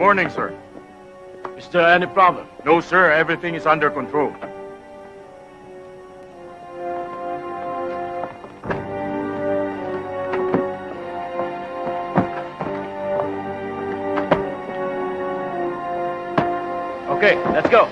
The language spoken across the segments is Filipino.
morning, sir. Is there any problem? No, sir. Everything is under control. Okay, let's go.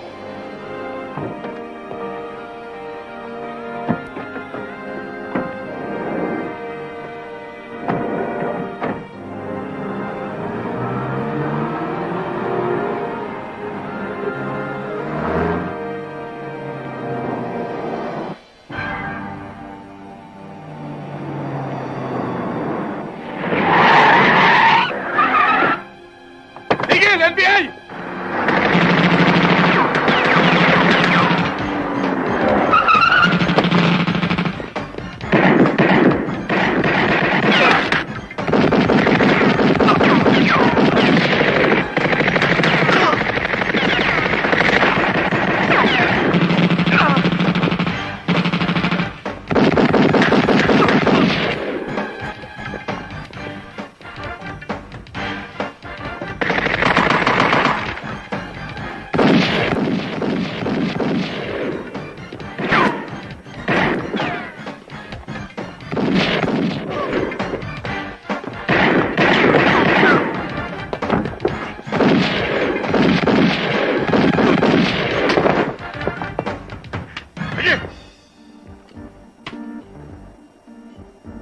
NBI!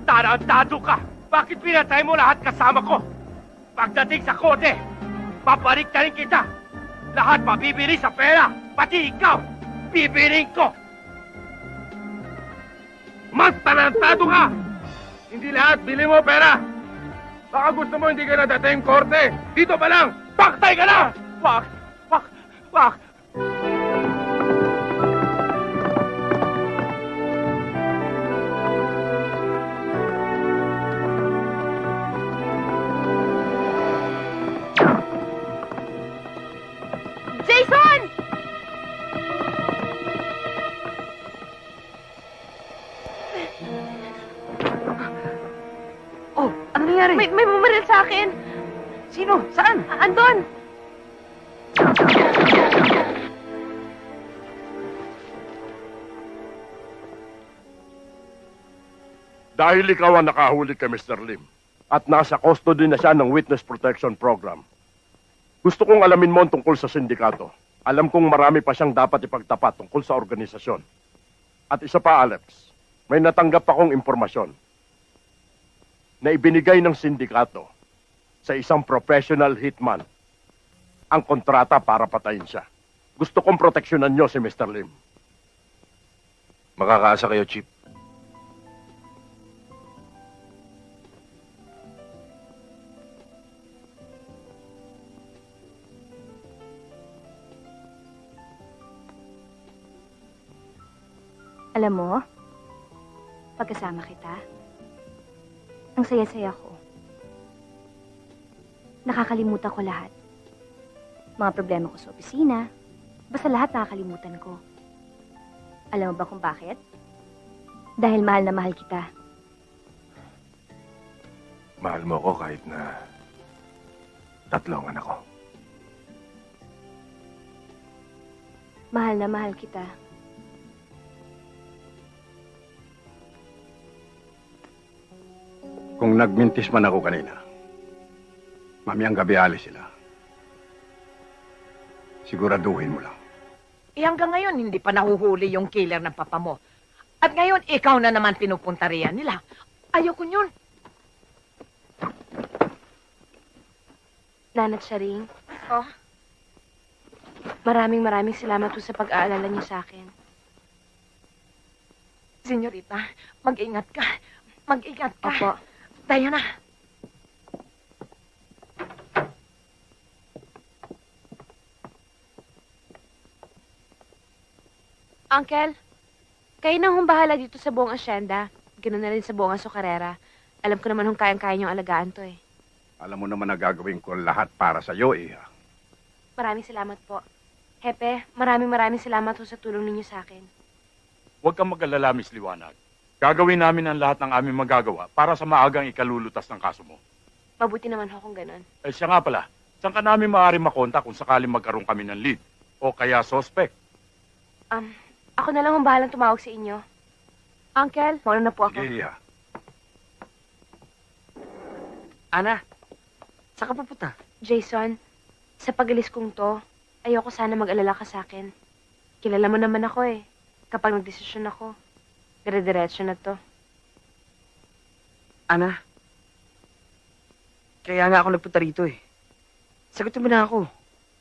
Tarantado ka! Bakit pinatay mo lahat kasama ko? Pagdating sa kote, babalik na rin kita! Lahat mabibili sa pera! Pati ikaw! Bibiling ko! Mas tarantado ka! Hindi lahat bili mo pera! Baka gusto mo hindi ka nadating korte! Dito pa lang! Paktay ka na! Wag! Wag! Wag! Jason! Oh, ano nangyari? May bumaril sa akin. Sino? Saan? Andon! Dahil ikaw ang nakahuli kay Mr. Lim at nasa custody na siya ng Witness Protection Program, gusto kong alamin mo tungkol sa sindikato. Alam kong marami pa siyang dapat ipagtapat tungkol sa organisasyon. At isa pa, Alex, may natanggap akong impormasyon na ibinigay ng sindikato sa isang professional hitman ang kontrata para patayin siya. Gusto kong proteksyonan niyo si Mr. Lim. Makakaasa kayo, Chief. Alam mo, pagkasama kita, ang saya-saya ko. Nakakalimutan ko lahat. Mga problema ko sa opisina, basta lahat nakakalimutan ko. Alam mo ba kung bakit? Dahil mahal na mahal kita. Mahal mo ako kahit na tatlong anak ko. Mahal na mahal kita. Kung nagmintis man ako kanina, mamayang gabi alis sila. Siguraduhin mo lang. Eh hanggang ngayon, hindi pa nahuhuli yung killer ng papa mo. At ngayon, ikaw na naman pinupunta riyan nila. Ayoko yun. Nanat Sharing, Oh, maraming salamat po sa pag-aalala niyo sa akin. senyorita, mag-ingat ka. Mag-ingat ka. Opo. Diana. Uncle, kayo na hong bahala dito sa buong asyenda. Ganun na rin sa buong asokarera. Alam ko naman hong kayang-kaya niyong alagaan to eh. Alam mo naman na gagawin ko lahat para sa iyo, Iha. Maraming salamat po. Hepe, maraming salamat ho sa tulong ninyo sa akin. Huwag kang mag-alala, Miss Liwanag. Gagawin namin ang lahat ng aming magagawa para sa maagang ikalulutas ng kaso mo. Mabuti naman ho kung ganun. Siya nga pala, Saan ka namin maaari makontak kung sakaling magkaroon kami ng lead? O kaya suspect? Ako na lang ang bahalang tumawag sa inyo. Uncle, mauna na po ako. Sige, Iha. Ana, saan ka pupunta? Jason, sa pag-alis kong to, ayoko sana mag-alala ka sa akin. Kilala mo naman ako eh. Kapag nagdesisyon ako, dire-diretso na to. Ana, kaya nga ako nagpunta rito eh. Sagutin mo na ako.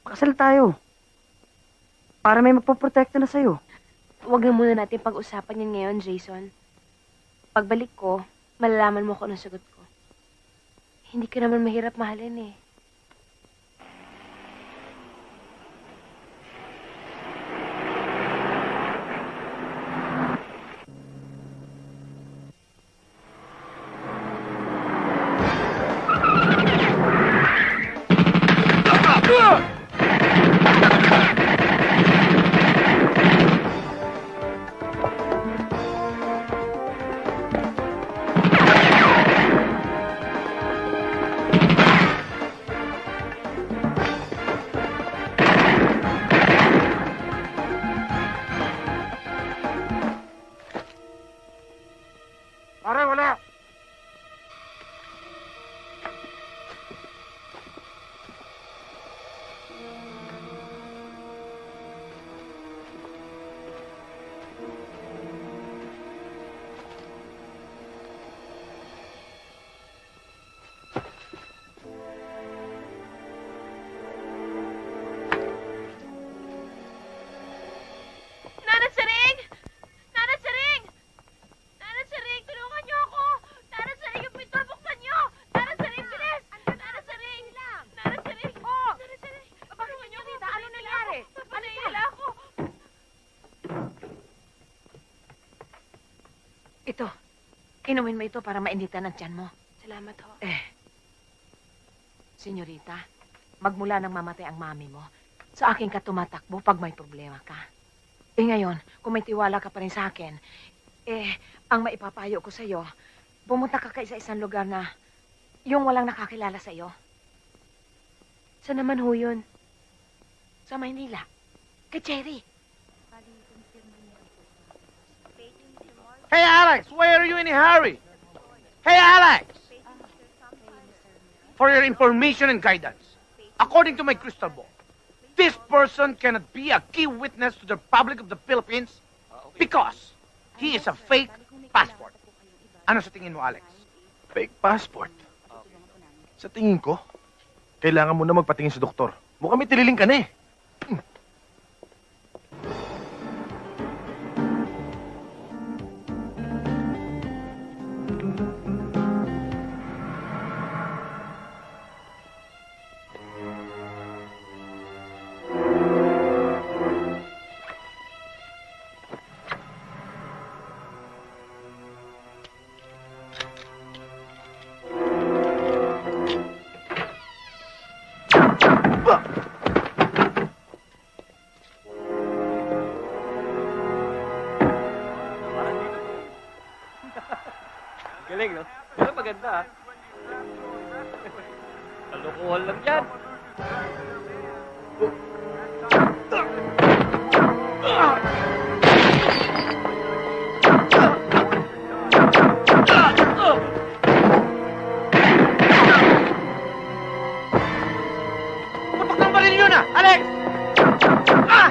Pakasal tayo. Para may magpoprotekta na sa'yo. Huwag na muna natin pag-usapan yan ngayon, Jason. Pagbalik ko, malalaman mo kung anong sagot ko. Hindi ka naman mahirap mahalin eh. Pare, wala! Nanay Sering! Nanay Sering! Nanay Sering, tulungan niyo ako! Nanay Sering, yung pinto, buksan niyo! Nanay Sering, bilis! Nanay Sering! Nanay Sering! Oh! Nanay Sering! Tulungan niyo ako! Ano nangyari? Ano nila ako? Ito, inumin mo ito para mainitan ang tiyan mo. Salamat ho. Senyorita, magmula nang mamatay ang mami mo, sa akin ka tumatakbo pag may problema ka. Ngayon, kung may tiwala ka pa rin sa akin, ang maipapayo ko sa'yo, pumunta ka sa isang lugar na yung walang nakakilala sa'yo, Saan naman ho yun? sa Maynila, kay Cherry. Hey, Alex, why are you in a hurry? Hey, Alex! For your information and guidance, according to my crystal ball, this person cannot be a key witness to the Republic of the Philippines because he is a fake passport. Ano sa tingin mo, Alex? Fake passport. Sa tingin ko, kailangan mo na magpatingin sa doktor. Mukhang may tililing ka na eh. Galing, no? Pero maganda, ah. Kalokohan lang yan. Putok ng baril yun, ah! Alex! Ah!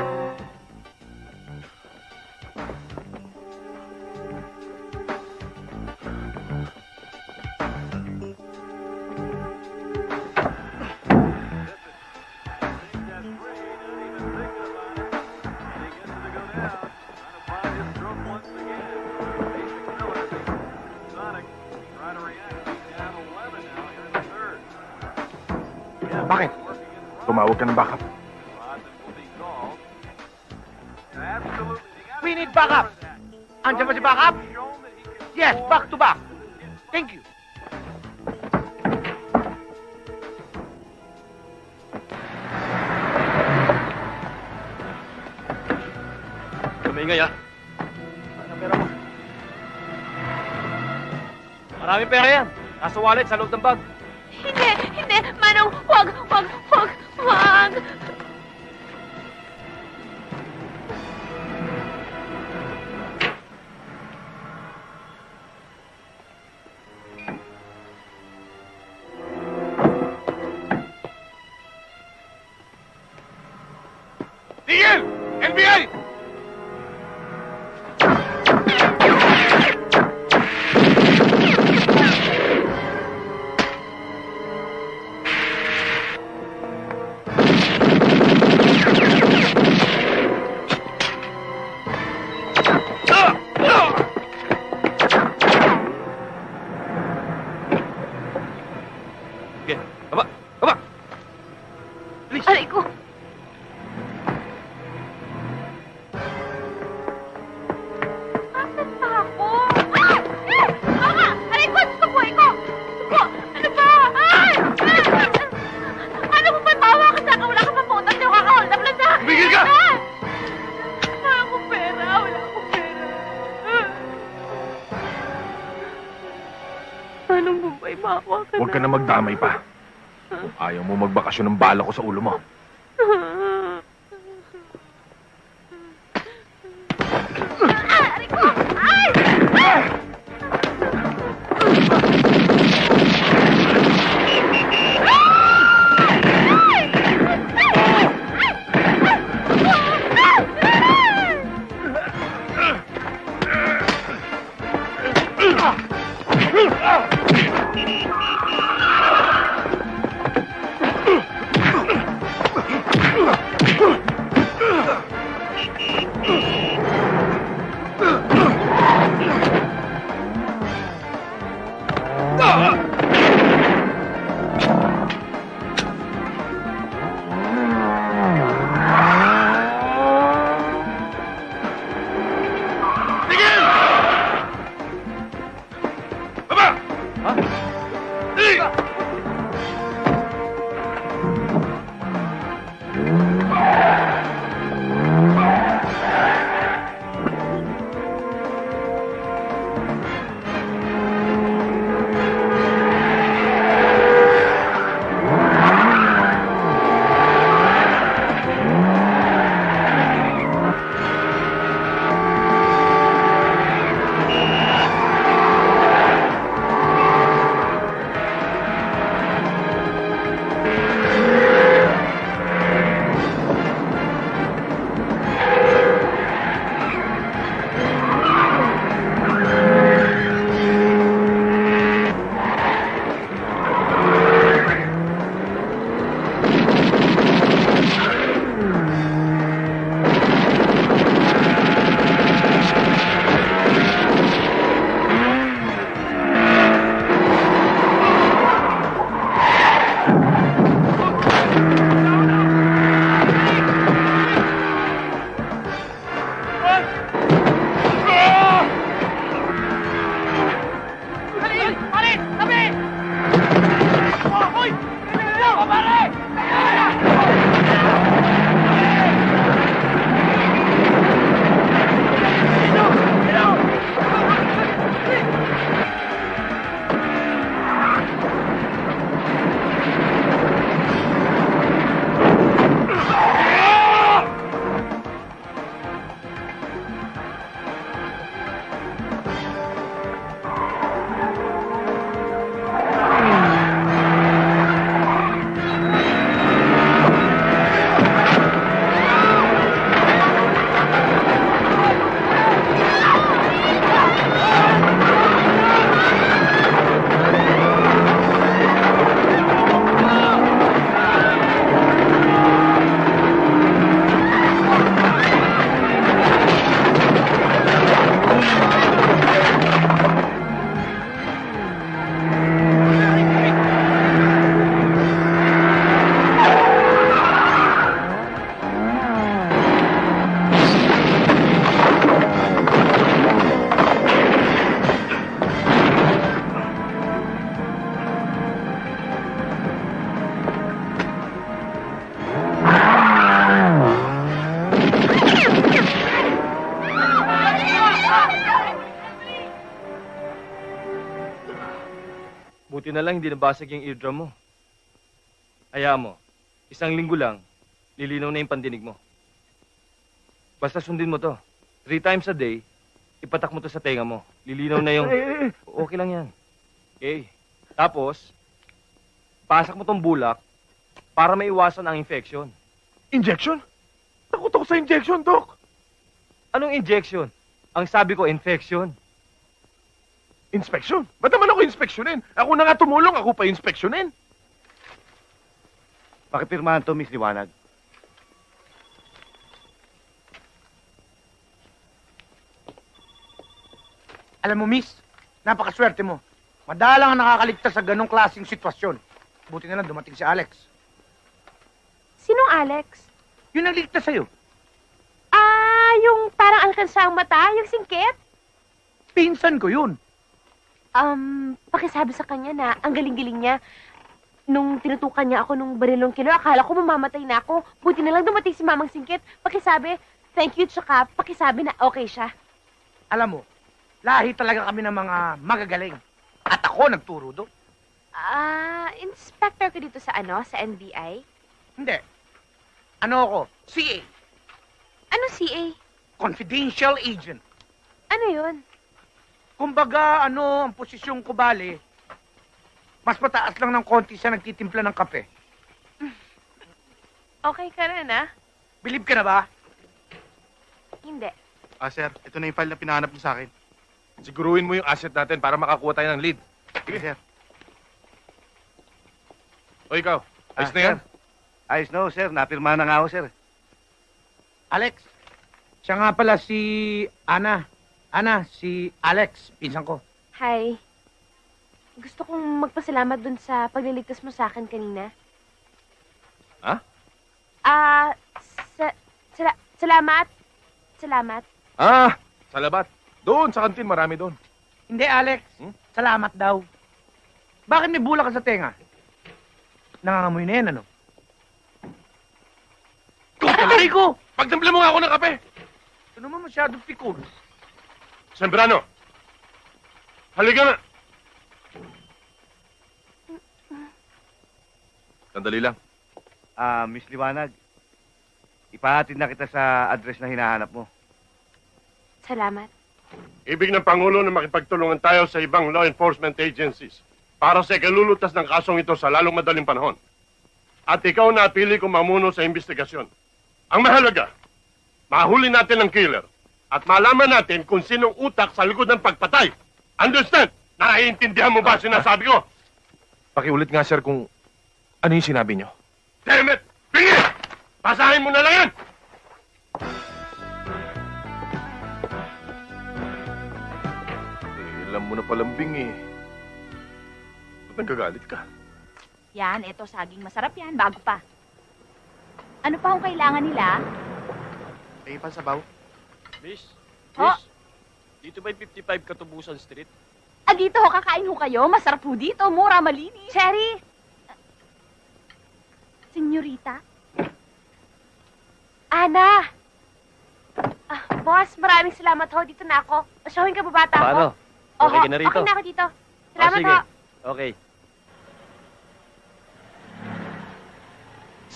Bakit? Tumawag ka ng backup. We need backup! Andiyan ba si backup? Yes, back to back. Thank you. Tumingay, ah. Ano ang pera mo? Maraming pera yan. Nasa wallet, sa loob ng bag. Hindi! Manong, wag! Manong Bombay, maawa ka Huwag ka na magdamay pa. Kung ayaw mo magbakasyon ng bala ko sa ulo mo. Buti na lang hindi nabasag yung eardrum mo. Hayaan mo, 1 linggo lang, lilinaw na yung pandinig mo. Basta sundin mo to. 3 times a day, ipatak mo to sa tenga mo. Lilinaw na yung... Okay lang yan. Okay. Tapos, pasak mo tong bulak para maiwasan ang infection. Injection? Takot ako sa injection, Doc. Anong injection? Ang sabi ko, infection. Inspection? Ba't naman ako inspeksyonin? Ako na nga tumulong, ako pa inspeksyonin. Pakipirmahan to, Miss Liwanag. Alam mo, miss, napakaswerte mo. Madalang ang nakakaligtas sa ganong klaseng sitwasyon. Buti na lang dumating si Alex. Sinong Alex? Yung nagligtas sa'yo. Ah, yung parang alkansa ang mata, yung singkit? Pinsan ko yun. Pakisabi sa kanya na ang galing-galing niya. Nung tinutukan niya ako nung barilong kilo, akala ko mamamatay na ako. Buti na lang dumating si Mamang Singkit. Pakisabi, thank you, tsaka pakisabi na okay siya. Alam mo, lahi talaga kami ng mga magagaling. At ako nagturo doon. Inspector ka dito sa sa NBI? Hindi. Ano ako? CA. Ano CA? Confidential agent. Ano yun? Kumbaga, ang posisyon ko bale, mas mataas lang ng konti sa nagtitimpla ng kape. Okay ka rin, Believe ka na ba? Hindi. Sir, ito na yung file na pinahanap mo sa akin. Siguruhin mo yung asset natin para makakuha tayo ng lead. Sige, sir. O ikaw, ayos na yan? Ayos no, sir. Napirma na nga ako, sir. Alex, siya nga pala si Ana. Si Alex, pinsan ko. Hi. Gusto kong magpasalamat dun sa pagliligtas mo sa akin kanina. Ha? Salamat. Salamat. Sa labat. Doon, sa kantin, marami doon. Hindi, Alex. Salamat daw. Bakit may bula ka sa tenga? Nangangamoy na yan, ano? Aray ko! Pagtimpla mo nga ako ng kape! Ito naman masyadong pikul. Sembrano, halika na. Sandali lang. Miss Liwanag, ipahatid na kita sa address na hinahanap mo. Salamat. Ibig ng Pangulo na makipagtulungan tayo sa ibang law enforcement agencies para sa ikalulutas ng kasong ito sa lalong madaling panahon. At ikaw na pili kong mamuno sa investigasyon. Ang mahalaga, mahuli natin ang killer at malaman natin kung sinong utak sa likod ng pagpatay. Understand? Naiintindihan mo ba sinasabi ko? Pakiulit nga, sir, kung ano yung sinabi nyo. Damn it! Bingi! Basahin mo na lang yan! Alam mo na palambing eh. Ba't nagagalit ka? Yan, eto saging masarap yan, bago pa. Ano pa ang kailangan nila? Ay, pansabaw. Miss? Ho? Dito ba yung 55 Katubusan Street? Dito ho, kakain ho kayo. Masarap ho dito, mura, malinis. Cherry! Senyorita? Ana! Boss, maraming salamat ho. Dito na ako. Showing ka ba bata Paano? ko? Okay ka na rito? Okay na ako dito. Salamat sige. ho. Okay.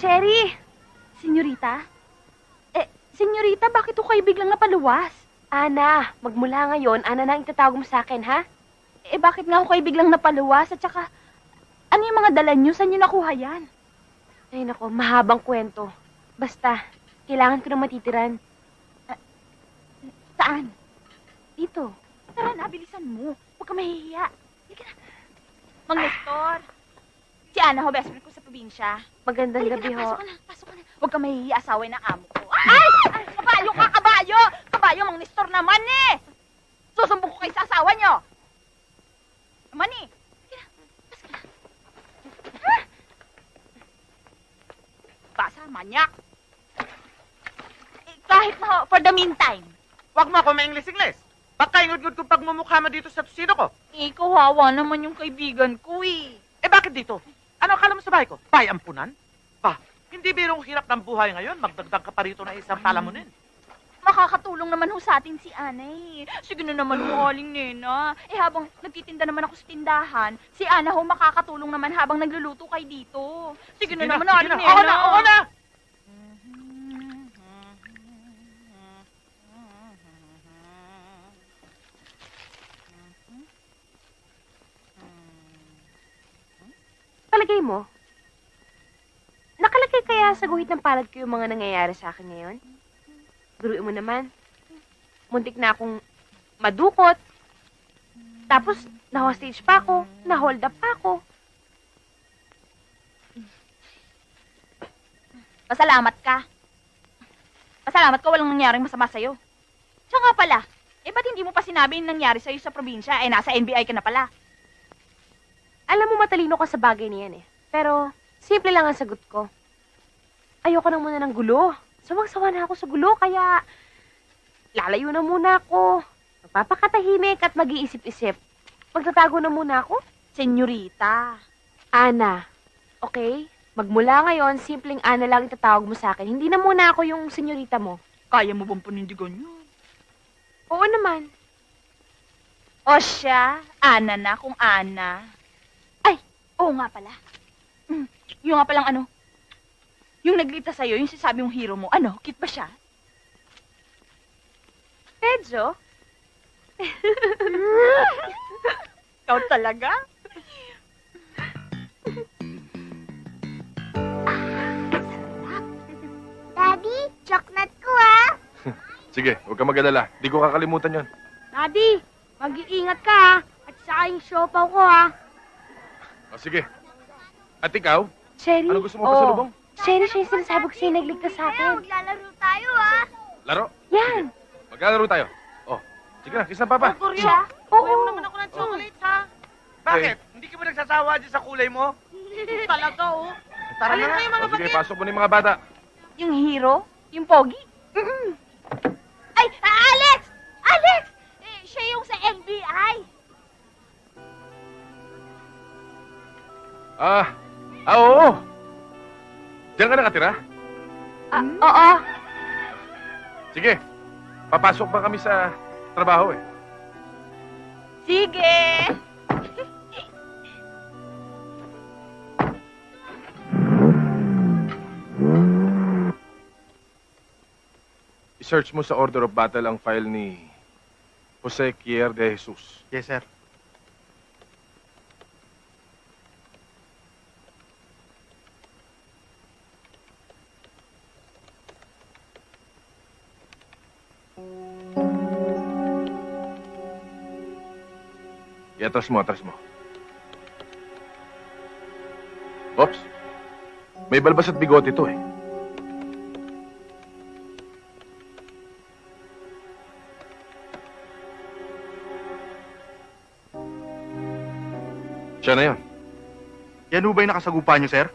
Cherry! Senyorita? Senyorita, bakit ho kayo biglang napaluwas? Ana, magmula ngayon, Ana na ang itatawag mo sa akin, ha? Bakit nga ho kayo biglang napaluwas? At saka, ano yung mga dala nyo? Saan nyo nakuha yan? Ay, nako, mahabang kwento. Basta, kailangan ko na matitiran. Saan? Dito. Tara na, bilisan mo. Huwag ka mahihiya. Halika na. Mang Nestor. Si Ana ho, best friend ko sa probinsya. Magandang Halika gabi na, ho. pasok ka na, pasok ka na. Huwag ka mahihiya, asaway ng amo ko. Ay! Kabayo ka, kabayo! Kabayo, Mang Nestor naman eh! Susumbong ko kayo sa asawa nyo! Naman eh! Halika na, pasok ka na. Ah! Basa, manyak! Kahit na ho, for the meantime. Huwag mo ako ma-English-English. Baka ingod-ngod kong pagmumukha mo dito sa tusino ko. Kawawa naman yung kaibigan ko eh. Bakit dito? Ano akala mo sa bahay ko? Bahay ampunan? Hindi birong hirap ng buhay ngayon. Magdagdag ka pa rito na isang palamunin. Makakatulong naman ho sa atin si Ana eh. Sige na naman ho, Aling Nena. Habang nagtitinda naman ako sa tindahan, si Ana ho makakatulong naman habang nagluluto kayo dito. Sige na naman, Aling Nena. Oo na, oo na! Palagay mo, nakalagay kaya sa guhit ng palad ko yung mga nangyayari sa akin ngayon? Guruin mo naman. Muntik na akong madukot. Tapos, na-hostage pa ako. Na-hold up pa ako. Pasalamat ka. Pasalamat ka walang nangyaring masama sa'yo. Siya nga pala, ba't hindi mo pa sinabi yung nangyari sa'yo sa probinsya? Nasa NBI ka na pala. Alam mo, matalino ka sa bagay niyan eh. Pero, simple lang ang sagot ko. Ayoko na muna ng gulo. Sawang-sawa na ako sa gulo, kaya lalayo na muna ako. Magpapakatahimik at mag-iisip-isip. Magtatago na muna ako. Senyorita. Ana, okay? Magmula ngayon, simpleng Ana lang itatawag mo sa akin. Hindi na muna ako yung senyorita mo. Kaya mo bang panindigan yun? Oo naman. O siya, Ana na kung Ana. Ay, oo nga pala. Yung nga palang ano, yung nagligtas sa'yo, yung sinasabi mong hero mo, ano, cute ba siya? Pedro? Ikaw talaga? Daddy, chocolate ko ah. Sige, huwag ka mag-alala. Di ko kakalimutan yon. Daddy, mag-iingat ka ha. At saka yung siopaw ko ha. O sige. At ikaw? Sherry? Ano gusto mo pa sa lubong? Sherry, siya yung sinasabi ko sa'yo nagligtas sa atin. Maglalaro tayo ha. Laro? Yan. Maglalaro tayo. Oh, sige na, kiss na papa. Siya? Kuya mo naman ako ng chocolate, ha? Bakit? Hindi ka ba nagsasawa dyan sa kulay mo? Talaga, oh. Tara na nga. O sige, pasok mo na yung mga bata. Yung hero? Yung pogi? Ay, Alex! Alex! Siya yung sa NBI. Oo. Diyan ka nakatira? Oo. Sige, papasok pa kami sa trabaho eh. Sige. I-search mo sa order of battle ang file ni Jose Kier de Jesus. Yes, sir. I-atras mo, atras mo. Ops. May balbas at bigote ito eh. Siya na yun. Yan ho ba yung nakasagupa niyo, sir?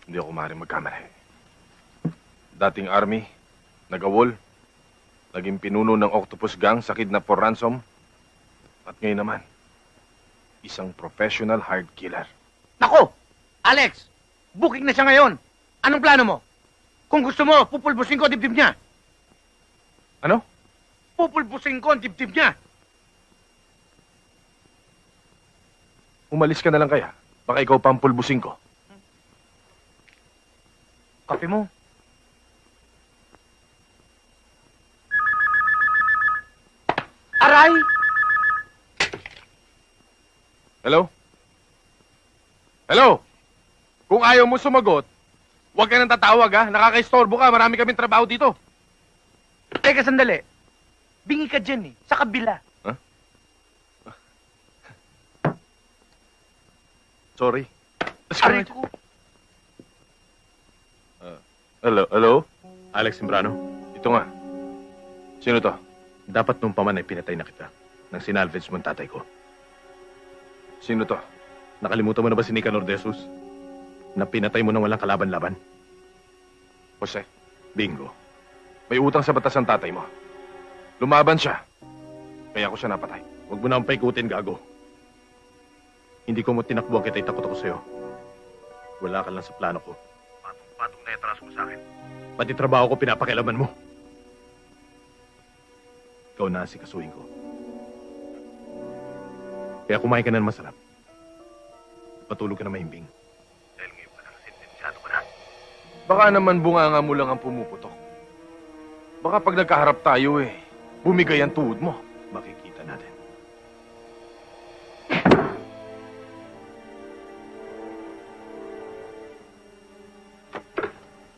Hindi ako maaaring magkamali. Dating army, nagawol, naging pinuno ng Octopus Gang sa kidnap for ransom, at ngayon naman, isang professional hard killer. Nako! Alex! Booking na siya ngayon. Anong plano mo? Kung gusto mo, pupulbusin ko ang dibdib niya. Ano? Pupulbusin ko ang dibdib niya. Umalis ka na lang kaya. Baka ikaw pa ang pulbusin ko. Kape mo. Aray! Hello? Hello? Kung ayaw mo sumagot, huwag ka nang tatawag ha. Nakaka-istorbo ka. Marami kaming trabaho dito. Teka, sandali. Bingi ka dyan eh. Sa kabila. Sorry. Aray ko. Hello? Alex Sembrano, Ito nga. Sino to? dapat nung paman ay pinatay na kita nang sinalvage mo ang tatay ko. Sino to? Nakalimutan mo na ba si Nicanor de Jesus? Na pinatay mo nang walang kalaban-laban? Jose, Bingo. may utang sa batas ang tatay mo. Lumaban siya. Kaya ako siya napatay. Huwag mo na ang paikutin, gago. Hindi ko mo tinakbuhan kita, itakot ako sa'yo. Wala ka lang sa plano ko. Patong-patong na itras mo sa akin. Pati trabaho ko pinapakialaman mo. Ikaw na si kasuhin ko. Kaya kumain ka na ng masarap. Patulog ka na mahimbing. Dahil ngayon pa lang, sentensyado ka na. Baka naman bunganga mo lang ang pumuputok. Baka pag nagkaharap tayo bumigay ang tuhod mo. Makikita natin.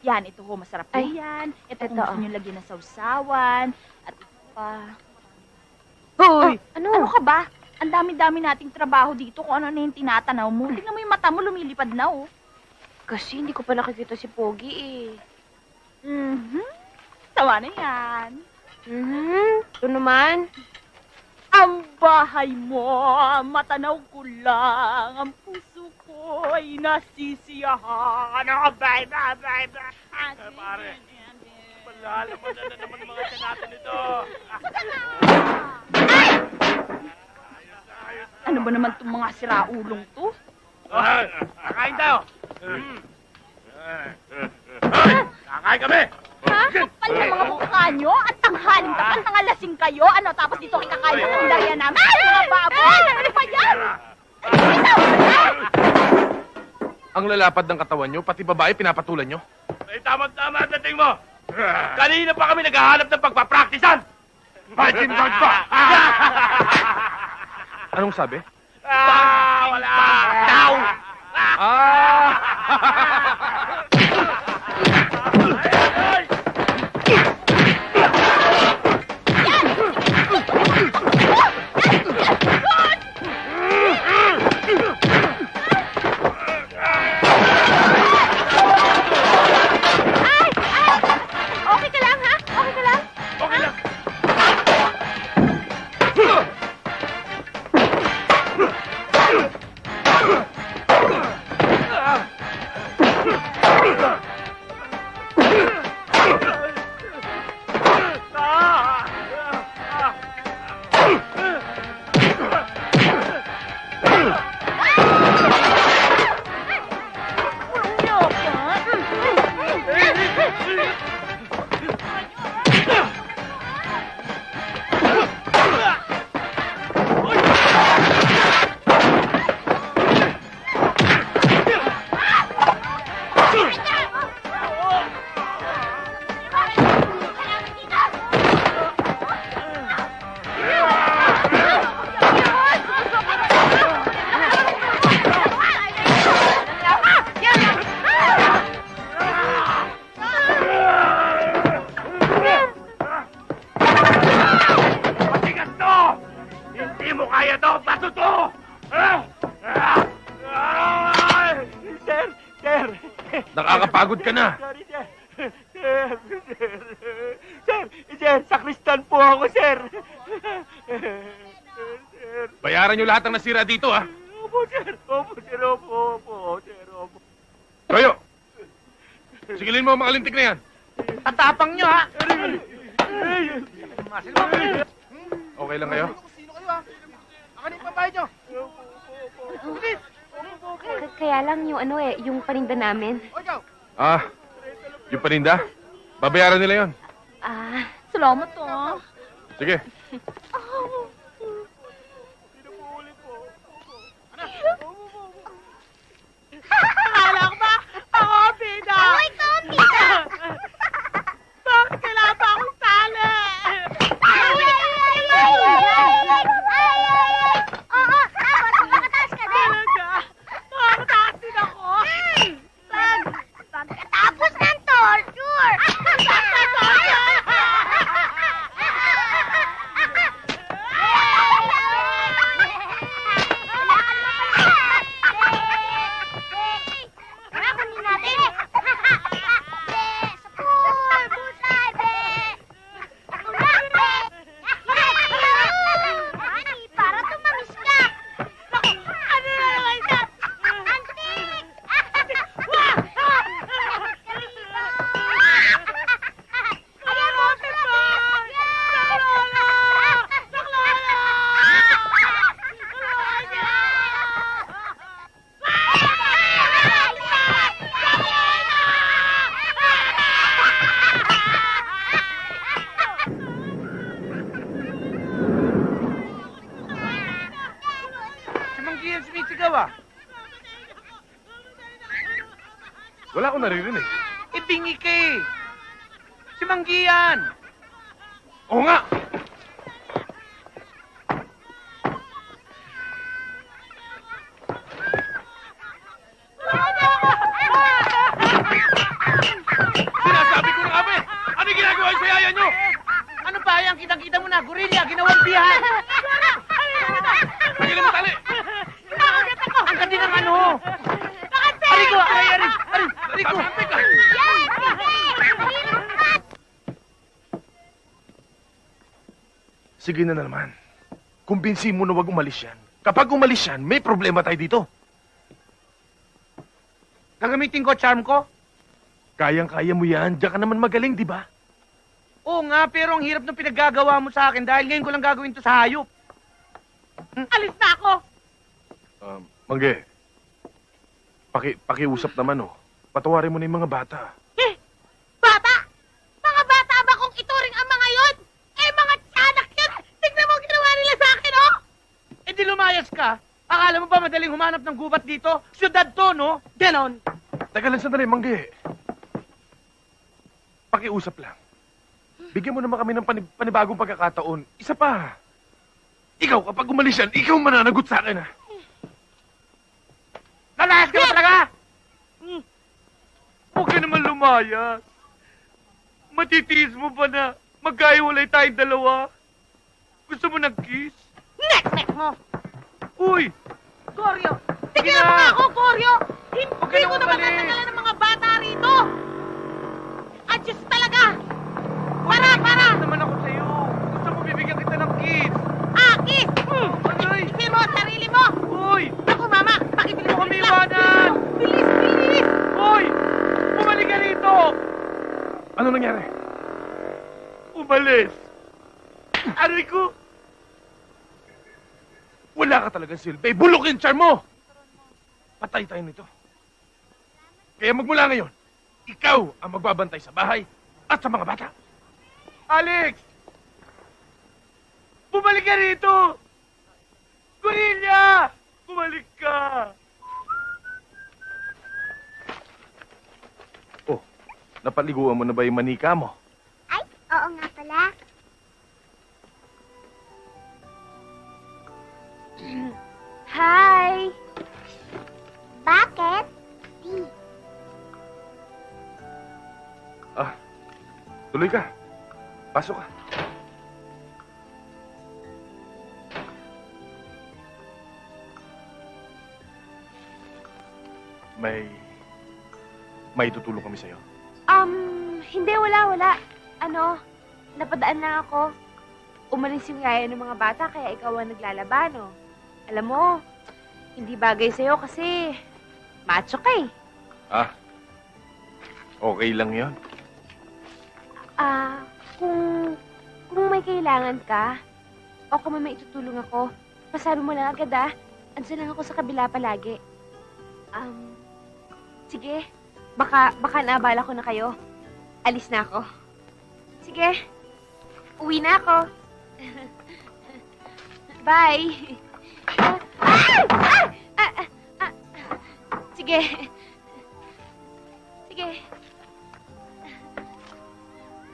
Yan, ito ho, masarap po yan. Ito kung gusto nyo lagyan ng sausawan. At ito pa. Hoy! Ano ka ba? Ang dami-dami nating trabaho dito kung ano na yung tinatanaw mo. Tingnan mo yung mata mo, lumilipad na, oh. Kasi hindi ko pa nakikita si Pogi eh. Tawa na yan. Ito naman. Ang bahay mo, matanaw ko lang. Ang puso ko ay nasisiyahan. Bye. Pare, malalaman na naman mga senado nito. Ano ba naman itong mga siraulong to? Kakain tayo. Kakain kami. Ha? Kapal yung mga mukha nyo? At tanghaling kapal, tangalasing kayo? Ano, tapos dito kikakain sa tandaya namin? Mga baboy! Ano ba yan? Ikaw! Ang lalapad ng katawan nyo, pati babae pinapatulan nyo. Ay, tama-tama ang dating mo. Kanina pa kami naghahanap ng pagpapraktisan. Imagine God pa. Anong sabi? Wala. Ciao. Okay ka lang, ha? Okay ka lang? Okay lang. Matigas to! Hindi mo kaya to! Baso to! Sir! Nakakapagod ka na. Sorry, sir. Sir, sakristan po ako, sir. Bayaran nyo lahat ng nasira dito, ha? Opo, sir. Opo. Toyo! Sigilin mo ang mga lintik na yan. Tatapang nyo, ha? Okay lang kayo? Sino kayo, ha? Akin yung pambayad nyo. Bilis! Kaya lang yung yung paninda namin. O, ikaw. Yung paninda? Babayaran nila yon. Salamat, oh. Sige. Akala ko ba? Ako, Pina! Ako, ikaw, Pina! Bakit kailangan pa akong sali? Oo, tapos makataas ka din. Talaga? Makataas din ako? Saan? Tapos ng torture! Saan ka torture? Kunin natin. Sapul! Busay, be! Tulak, be! Honey, para tumamis ka. Naku, ano na naman siya? Antik! Ayan mo, Pipon! Saklola! Saklola! Si Manggi yan sumisigaw, ah. Wala akong naririnig. Ibingi ka, eh. Si Manggi yan. Oo nga! Sinasabi ko na nga ba eh! Ano yung ginagawa sa yaya nyo? Ano ba yan? Kitang-kita mo na. Gorilla, ginawang bihan. Pagilan mo tali! Ang ganda ng ano. Arigo, Arigo. Sige na naman. Kumbinsi mo na wag umalis yan. Kapag umalis yan, may problema tayo dito. Gagamitin ko charm ko? Kayang-kaya mo yan. Diyan ka naman magaling, di ba? Oo nga, pero ang hirap ng pinaggagawa mo sa akin dahil ngayon ko lang gagawin to sa hayop. Alis na ako! Mangge, pakiusap naman, oh. Patawarin mo na yung mga bata. Bata! Lalayas ka? Akala mo ba madaling humanap ng gubat dito? Syudad to, no? Ganon. Teka lang sandali, Manggi. Pakiusap lang. Bigyan mo naman kami ng panibagong pagkakataon. Isa pa. Ikaw, kapag umalis yan, ikaw mananagot sa akin, ha? Lalayas ka ba talaga? Huwag ka naman lumayas. Matitiis mo ba na magkaiwalay tayong dalawa? Gusto mo ng kiss? Nek mo! Uy! Goryo! Tigilan mo nga ako, Goryo! Huwag ka Hindi ko nang na umalis. matatagalan ng mga bata rito! At Diyos talaga! Para! naman ako sa'yo. Gusto mo bibigyan kita ng kiss? Aki! Aray! Ipitin mo ang sarili mo! Uy! Ako, Mama! Pakibilis Huwag kami iwanan! Bilis! Uy! Bumalik ka rito! Ano nangyari? Umalis! Aray ko! Wala ka talagang silbi. Bulok yung charm mo! Patay tayo nito. Kaya magmula ngayon, ikaw ang magbabantay sa bahay at sa mga bata. Alex! Bumalik ka rito! Gorilla! Bumalik ka! Oh, napaliguan mo na ba yung manika mo? Ay, oo nga pala. Hi! Bakit? Ah, tuloy ka. Pasok ka. May tutulong kami sa'yo. Hindi, wala. Ano, napadaan lang ako. Umalis yung yaya ng mga bata, kaya ikaw ang naglalaba, no? Alam mo, hindi bagay sa'yo kasi macho ka eh. Ah, okay lang yon. Kung may kailangan ka, o kung may itutulong ako, pasabi mo lang agad ah. Andiyan lang ako sa kabila palagi. Sige, baka naabala ko na kayo. Alis na ako. Sige, uwi na ako. Bye! Sige.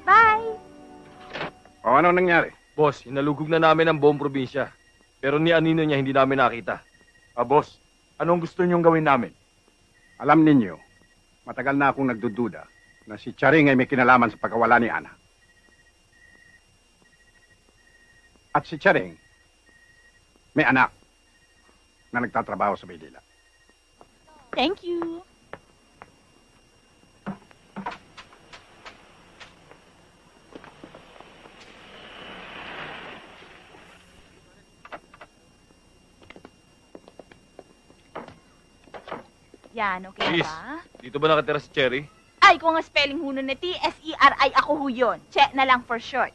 Bye! O ano nangyari? Boss, hinalugog na namin ang buong probinsya. Pero ni Anino niya hindi namin nakita. Boss, anong gusto niyong gawin namin? Alam ninyo, matagal na akong nagdududa na si Charing ay may kinalaman sa pagkawala ni Ana. At si Charing, may anak na nagtatrabaho sa Maynila. Thank you. Yan, okay Please. na ba? Dito ba nakatira si Cherry? Ay, kung ang spelling ho nun na T-S-E-R-I, ako ho yun. Che na lang for short.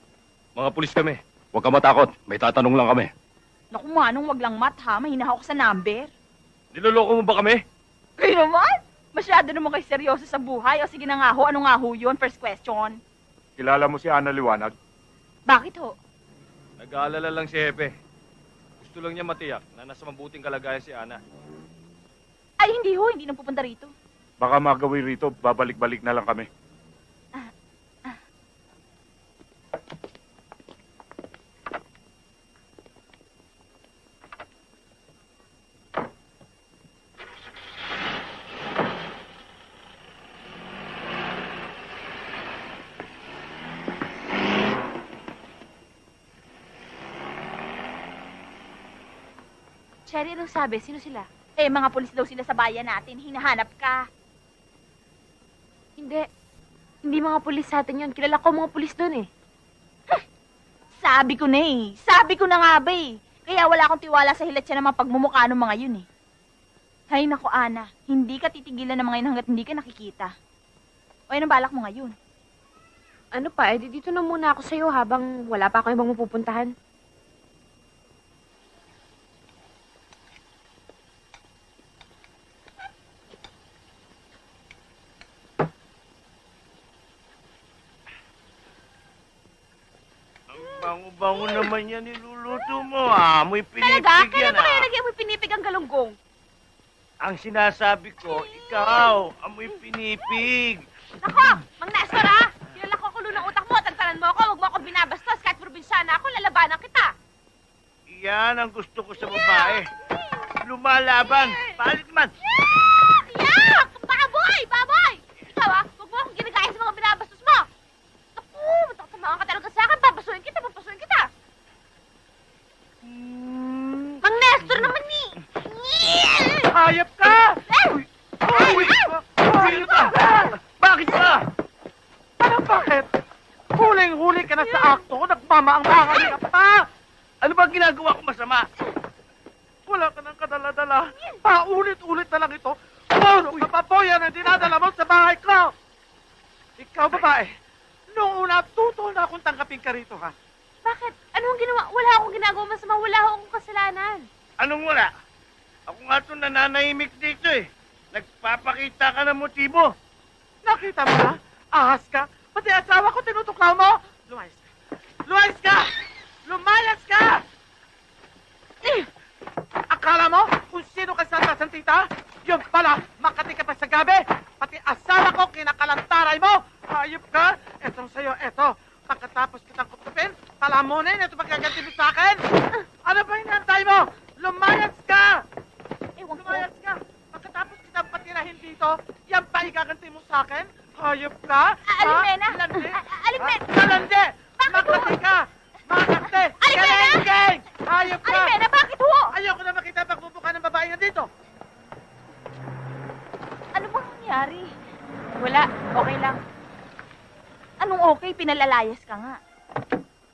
Mga pulis kami. Huwag ka matakot, may tatanong lang kami. Naku, Manong, wag lang mat ha. Mahina ako sa number. Niloloko mo ba kami? Kayo naman? Masyado naman kayo seryoso sa buhay. O sige na nga ho, ano nga ho yun? First question. Kilala mo si Ana Liwanag? Bakit ho? Nag-aalala lang si Hepe. Gusto lang niya matiyak na nasa mabuting kalagayan si Ana. Ay, hindi ho. Hindi na pupunta rito. Baka magawi rito, babalik-balik na lang kami. Cherry, anong sabi? Sino sila? Eh, mga pulis daw sila sa bayan natin. Hinahanap ka. Hindi. Hindi mga pulis sa atin yun. Kilala ko mga pulis doon eh. Sabi ko na eh. Sabi ko na nga ba eh. Kaya wala akong tiwala sa hilat siya ng mga pagmumukha ng mga yun eh. Hay nako, Ana. Hindi ka titigilan ng mga yun hanggat hindi ka nakikita. O yan ang balak mo ngayon. Ano pa, dito na muna ako sa'yo habang wala pa ako ibang mapupuntahan. Bango-bango naman yan ni Lulu. luto mo, ah. Amoy pinipig Talaga? yan, Kailan ba kaya ah. lagyan mo pinipig ang galunggong? Ang sinasabi ko, ikaw, amoy pinipig. Nako, Mang Nestor ha? Kilala ko kulo ng utak mo, tantanan mo ako, huwag mo ako binabastos, kahit probinsyana ako, lalabanan kita. Yan ang gusto ko sa babae. Lumalaban. Palit man. Yak! Baboy! Baboy! Ikaw ha, huwag mo akong ginagaya sa mga binabastos mo. Naku, matatamaan ka talaga sa akin, papasuhin kita. Mang Nestor naman ni! Hayop ka! Uy! Sino ka? Bakit ka? Anong bakit? Huling-huli ka na sa akto, nagmamaang-maang ka pa! Ano ba ginagawa ko masama? Wala ka ng kadala-dala. Paulit-ulit na lang ito. Puno ka pa po yan ang dinadala mo sa bahay ko! Ikaw, babae, noong una, tutol na akong tanggapin ka rito, ha? Bakit? Anong ginawa? Wala akong ginagawa masama, wala akong kasalanan. Anong wala? Ako nga ito nananahimik dito eh. Nagpapakita ka ng motibo. Nakita mo na? Ahas ka? Pati asawa ko tinutuklaw mo? Lumayas ka! Lumayas ka! Lumayas ka! Akala mo kung sino ka Santa Santita? Yun pala, makati ka pa sa gabi. Pati asawa ko kinakalantaray mo. Hayop ka. Etong sa'yo, eto. Pagkatapos kitang kutupin, palamunin, ito magaganti mo sa akin. Ano ba hinantay mo? Lumayas ka! Ewan ko. Lumayas ka! Pagkatapos kitang patirahin dito, yan pa igaganti mo sa akin? Hayop ka? Alimena! Landi? Alimena! Landi! Makati ka! Makati! Alimena! Galengeng! Hayop ka! Alimena, bakit ho? Ayoko na makita pagbubuka ng babae na dito. Ano bang nangyari? Wala, okay lang. Anong okay? Pinalalayas ka nga.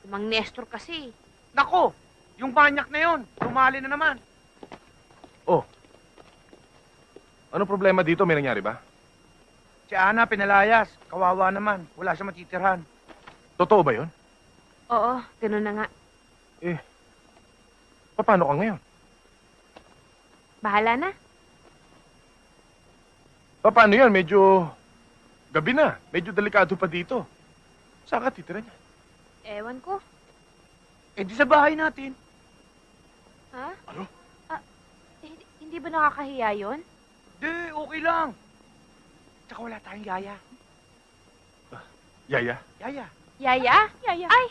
Si Mang Nestor kasi. Nako! Yung banyak na yon, tumali na naman. Ano problema dito? May nangyari ba? Si Ana pinalayas. Kawawa naman. Wala siya matitirhan. Totoo ba yun? Oo, ganun na nga. Paano ka ngayon? Bahala na. Paano yan? Medyo gabi na. Medyo delikado pa dito. Saan ka titira niya? Ewan ko. Eh di sa bahay natin. Ha? Ano? Hindi ba nakakahiya yun? Di, okay lang. Tsaka wala tayong yaya. Yaya? Yaya. Yaya? Yaya. Ay,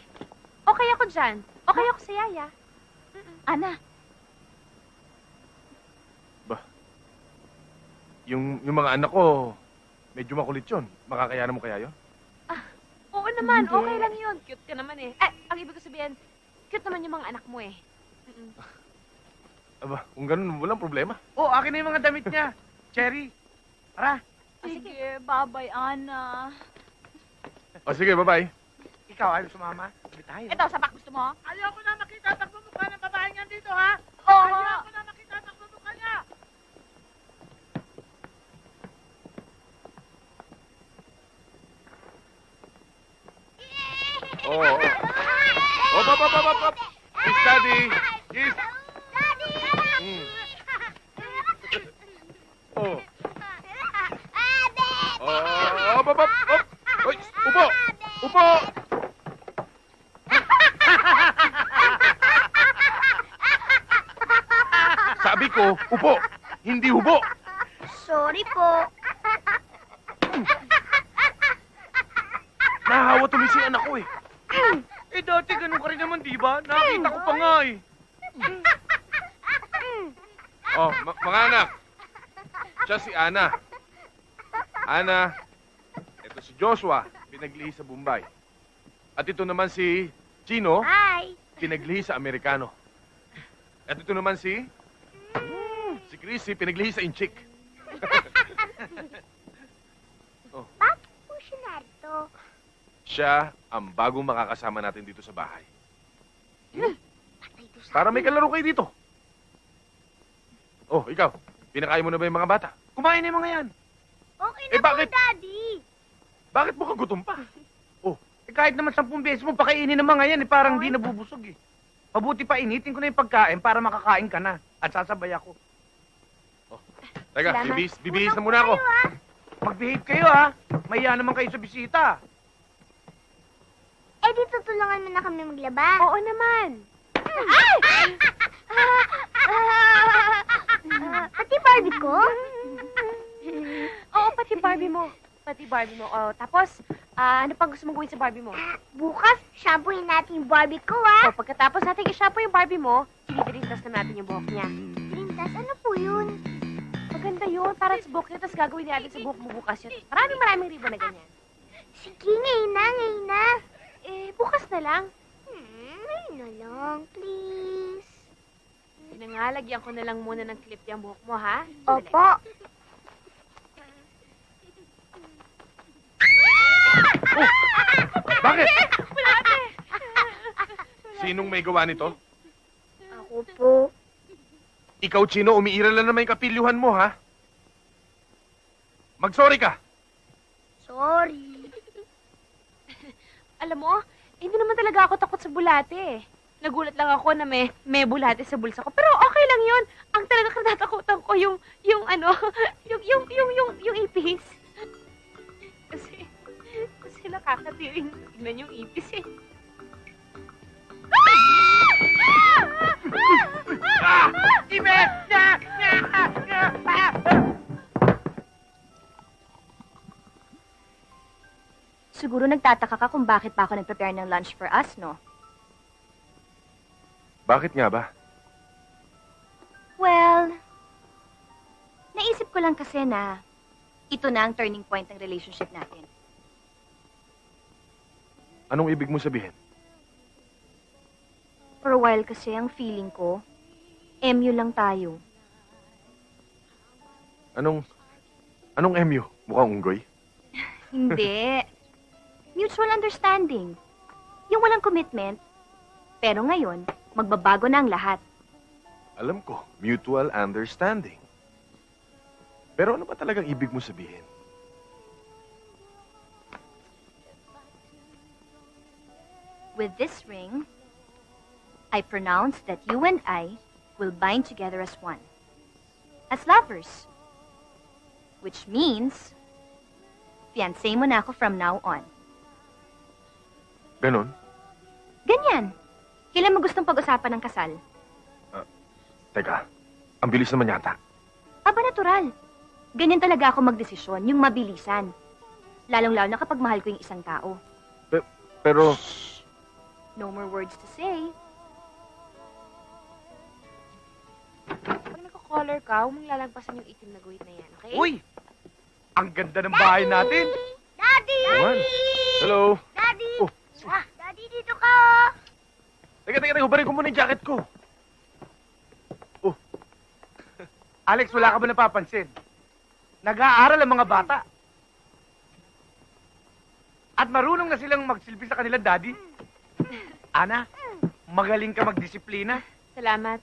okay ako dyan. Okay ako sa Yaya. Ana, Yung mga anak ko, medyo makulit yun. Makakayanan mo kaya yun? oo naman. Hindi. Okay lang yun. Cute ka naman eh. Ay, ang ibig ko sabihin, cute naman yung mga anak mo eh. Aba, kung ganun, walang problema. Oh, akin na yung mga damit niya. Cherry. Tara. Sige, bye-bye, Ana. O sige, bye-bye. Ikaw, ayaw sumama? Sabi tayo. Ito, sapak gusto mo? Ayoko na makita ang pagmumukha ng babae niyan dito, ha? Oo. Ayoko na makita ang pagmumukha niya. Oo. Op. Kiss, Daddy. Kiss. Oh. Op. Oy, upo. Upo. Sabi ko, upo. Hindi hubo. Sorry po. Nahahawa tuloy si anak ko eh. Eh, dati ganun ka rin naman, di ba? Nakita ko pa nga, eh. Oh, mga anak. Siya si Ana. Ana, ito si Joshua, pinaglihi sa Bombay. At ito naman si Chino, Hi. pinaglihi sa Amerikano. At ito naman si Chrissy, pinaglihi sa Inchik. Oh. Bakit po siya narito? Siya ang bagong makakasama natin dito sa bahay. Para may kalaro kayo dito. Oh, ikaw, pinakain mo na ba yung mga bata? Kumain na yung mga yan. Okay Eh, bakit? Daddy. Bakit mukhang gutom pa? Eh, kahit naman 10 beses mo pakainin ng mga yan, eh, parang di nabubusog, eh. Mabuti pa initin ko na yung pagkain para makakain ka na. At sasabay ako. Teka, Salamat. bibihis na muna ako. Mag-behave kayo, ha? Mahiya naman kayo sa bisita. Eh, di tutulungan mo na kami maglaba. Oo naman. Pati Barbie ko? Oo, pati Barbie mo. Pati Barbie mo. Oh, tapos, ano pang gusto mong gawin sa Barbie mo? Bukas, shampooin natin yung Barbie ko, ah. O, pagkatapos natin i-shampoo yung Barbie mo, tinitritas na natin yung buhok niya. Lintas, ano po yun? Maganda yun, para sa buhok niya, tapos gagawin natin sa buhok mo bukas yun. Maraming ribbon na ganyan. Sige, ngayon na. Eh, bukas na lang. Ngayon na lang, please. Pinangalagyan ko na lang muna ng clip yung buhok mo, ha? Opo. Bakit? Sinong may gawa nito? Ako po. Ikaw, Chino, umiiral lang naman yung kapilyuhan mo, ha? Mag-sorry ka. Sorry. Alam mo, hindi naman talaga ako takot sa bulate. Nagulat lang ako na may bulate sa bulsa ko. Pero okay lang yun. Ang talaga katatakutan ko yung ipis. Kasi nakakatiring tignan yung ipis eh. Ibe! Siguro nagtataka ka kung bakit pa ako nag-prepare ng lunch for us, no? Bakit nga ba? Well, naisip ko lang kasi na ito na ang turning point ng relationship natin. Anong ibig mo sabihin? For a while kasi ang feeling ko, MU lang tayo. Anong MU? Mukhang unggoy? Hindi. Mutual understanding. Yung walang commitment, pero ngayon, magbabago na ang lahat. Alam ko, mutual understanding. Pero ano ba talagang ibig mo sabihin? With this ring, I pronounce that you and I will bind together as one. As lovers. Which means, fiancé mo na ako from now on. Ganon? Ganyan. Kailan mo gustong pag-usapan ng kasal? Teka, ang bilis naman yata. Aba, natural. Ganyan talaga ako magdesisyon, yung mabilisan. Lalong-lalo na kapag mahal ko yung isang tao. Pero... No more words to say. Pag nagko-color ka, huwag mong lalagpasan yung itim na guhit na yan, okay? Uy! Ang ganda ng bahay natin! Daddy! Awan. Hello? Daddy! Oh. Daddy, dito ka, oh! Teka, hubarin ko muna yung jacket ko. Alex, wala ka ba napapansin? Nag-aaral ang mga bata. At marunong na silang magsilbi sa kanilang daddy. Ana, magaling ka magdisiplina. Salamat.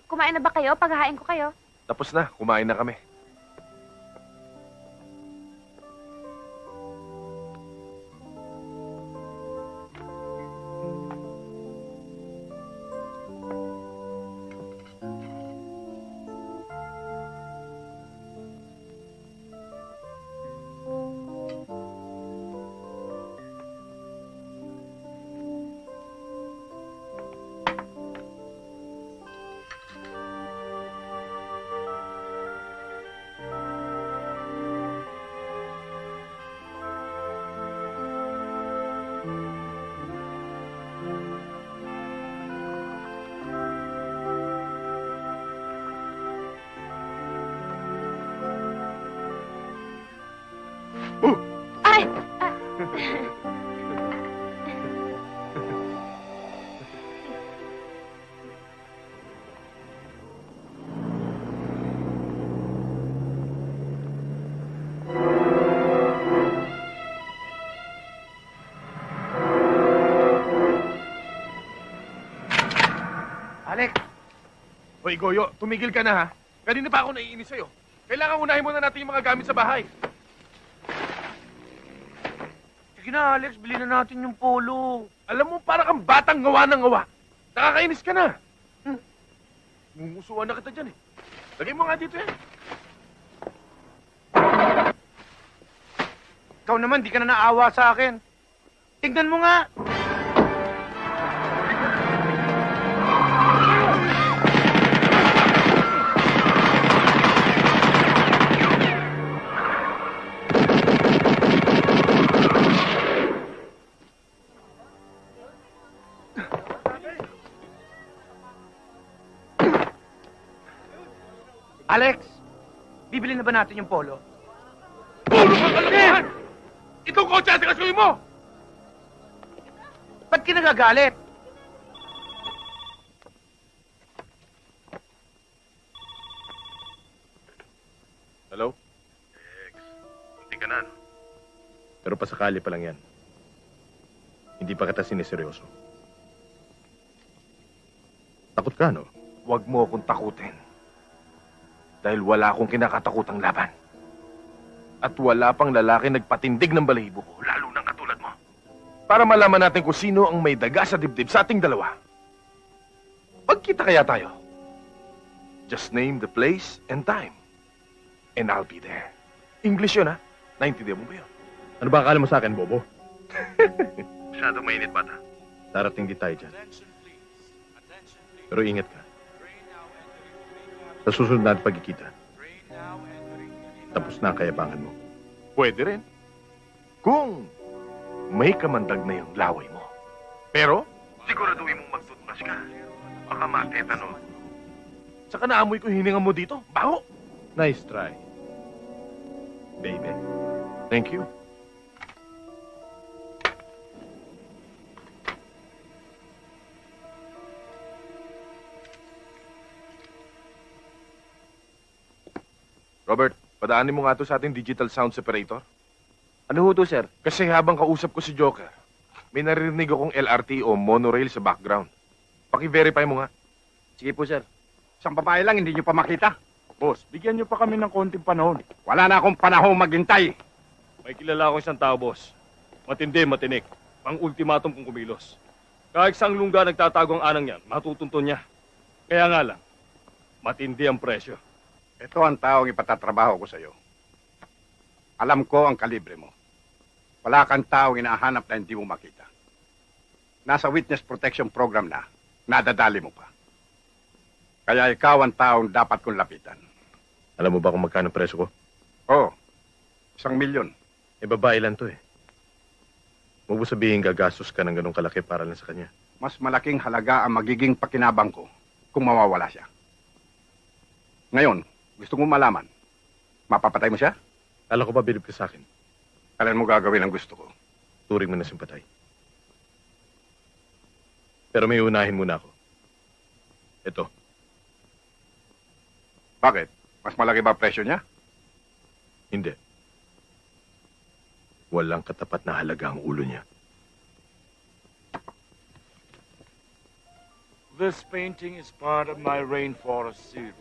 Kumain na ba kayo? Paghahain ko kayo. Tapos na, kumain na kami. Alex! Hoy, Goyo, tumigil ka na, ha? Kanina pa ako naiinis sa'yo. Kailangan unahin muna natin yung mga gamit sa bahay. Sige na, Alex, bilhin na natin yung polo. Alam mo, para kang batang ngawa ng ngawa. Nakakainis ka na. Mumusuan na kita dyan, eh. Lagay mo nga dito, eh. Ikaw naman, di ka na naawa sa akin. Tignan mo nga. Alex, bibili na ba natin yung polo? Puro ka kalokohan! Itong kotse ang sikasuhin mo! Ba't kinagagalit? Hello? Hindi ka na, no? Pero pasakali pa lang yan. Hindi pa kita siniseryoso. Takot ka, no? Huwag mo akong takutin. Dahil wala akong kinakatakutang laban. At wala pang lalaki nagpatindig ng balahibo ko, lalo ng katulad mo. Para malaman natin kung sino ang may daga sa dibdib sa ating dalawa. Magkita kaya tayo? Just name the place and time. And I'll be there. English yun, ha? Naintindihan mo ba yun? Ano ba akala mo sa akin, Bobo? Masyadong mainit, bata. Darating di tayo dyan. Pero ingat ka. Sa susunod natin pagkikita, tapos na ang kayabangan mo. Pwede rin. Kung may kamandag na yung laway mo. Pero, siguraduhin mong magtutmas ka. Baka matetanong. Saka naamoy ko hininga mo dito. Baho! Nice try. Baby. Thank you. Robert, padaanin mo nga to sa ating digital sound separator. Ano ho to, sir? Kasi habang kausap ko si Joker, may naririnig akong LRT o monorail sa background. Paki-verify mo nga. Sige po, sir. Isang babae lang, hindi nyo pa makita. Boss, bigyan niyo pa kami ng konting panahon. Wala na akong panahon maghintay. May kilala akong isang tao, boss. Matindi, matinik. Pang-ultimatum kung kumilos. Kahit saang lungga nagtatago ang anang yan, matutunton niya. Kaya nga lang, matindi ang presyo. Ito ang taong ipatatrabaho ko sa iyo. Alam ko ang kalibre mo. Wala kang taong inahanap na hindi mo makita. Nasa witness protection program na, nadadali mo pa. Kaya ikaw ang taong dapat kong lapitan. Alam mo ba kung magkano preso ko? Oo, 1 milyon. Eh, babae lang to eh. Huwag mo sabihin gagastos ka ng ganong kalaki para lang sa kanya. Mas malaking halaga ang magiging pakinabang ko kung mawawala siya. Ngayon, gusto mo malaman, mapapatay mo siya? Kala ko ba bilib ka sa akin? Kailan mo gagawin ang gusto ko? Turing mo na simpatay. Pero may unahin muna ako. Ito. Bakit? Mas malaki ba presyo niya? Hindi. Walang katapat na halaga ang ulo niya. This painting is part of my Rainforest series.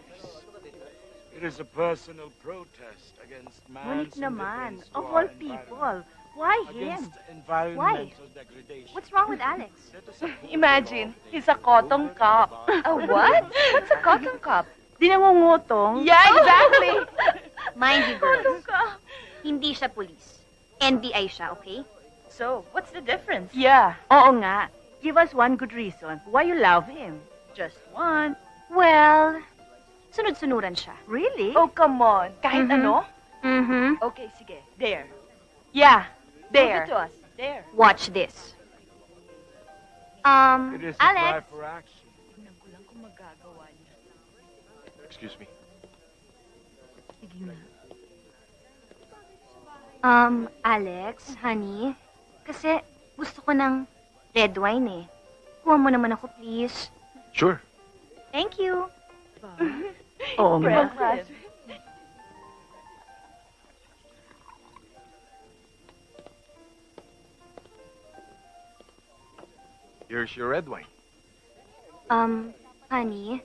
It is a personal protest against man's Ngunit naman, indifference to of our all environment, people, why him? against environmental degradation. What's wrong with Alex? Imagine, he's a cotton cup. A what? What's a cotton cup? Di nangungutong? Yeah, exactly. Mind you, Cotton girls. cup. Hindi siya police. NBI siya, okay? So, what's the difference? Yeah, oo nga. Give us one good reason why you love him. Just one. Well, sunod-sunuran siya. Really? Oh, come on. Kahit Mhm. ano? Mm-hmm. Okay, sige. There. Yeah, there. Prove it to us. There. Watch this. It is a cry Alex. for action. Tingnan ko lang kung magagawa niya. Excuse me. Sige nga. Alex, honey, kasi gusto ko ng red wine eh. Kuha mo naman ako, please. Sure. Thank you. Oo nga. Impressive. Here's your red wine. Honey,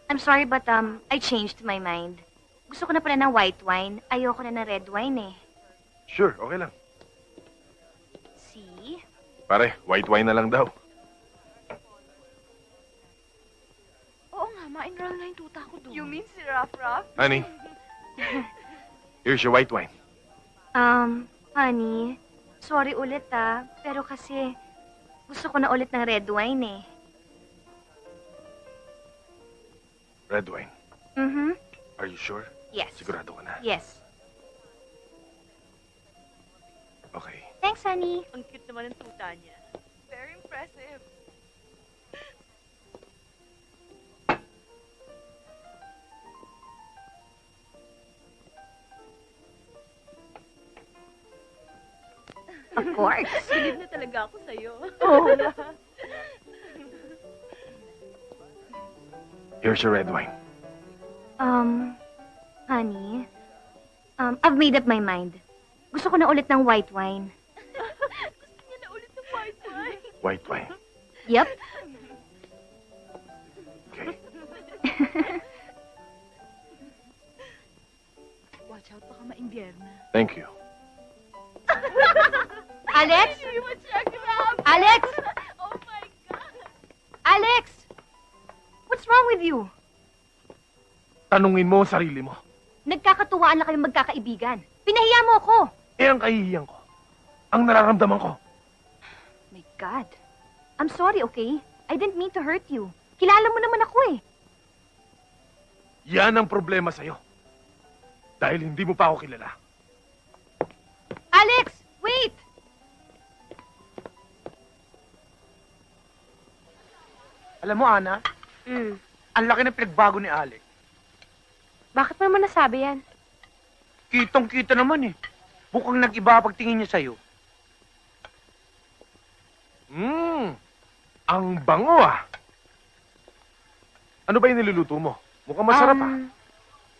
I'm sorry but I changed my mind. Gusto ko na pala ng white wine. Ayoko na ng red wine eh. Sure, okay lang. See? Pare, white wine na lang daw. Oo nga, ma-enroll na yung tuta ko doon. You mean si Raf-Raf? Honey, here's your white wine. Honey, sorry ulit pero kasi gusto ko na ulit ng red wine eh. Red wine. Mm-hmm. Are you sure? Yes. Sigurado ka na? Yes. Okay. Thanks, honey. Ang cute naman ng tuta niya. Very impressive. Of course. Bilib na talaga ako sa'yo. Oh. Here's your red wine. Honey, I've made up my mind. Gusto ko na ulit ng white wine. Gusto niya na ulit ng white wine. White wine. Yep. Okay. Watch out, baka maimbierna. Thank you. Alex? Hindi mo siya grabe. Alex? Oh my God. Alex! What's wrong with you? Tanungin mo ang sarili mo. Nagkakatuwaan na kayong magkakaibigan. Pinahiya mo ako. Eh, ang kahihiyan ko. Ang nararamdaman ko. My God. I'm sorry, okay? I didn't mean to hurt you. Kilala mo naman ako eh. Yan ang problema sa'yo. Dahil hindi mo pa ako kilala. Alex! Wait! Alam mo, Ana, ang laki ng pinagbago ni Alex. Bakit mo naman nasabi yan? Kitong-kita naman eh. Bukang nag-iba pagtingin niya sa'yo. Ang bango ah. Ano ba yung niluluto mo? Mukhang masarap ah.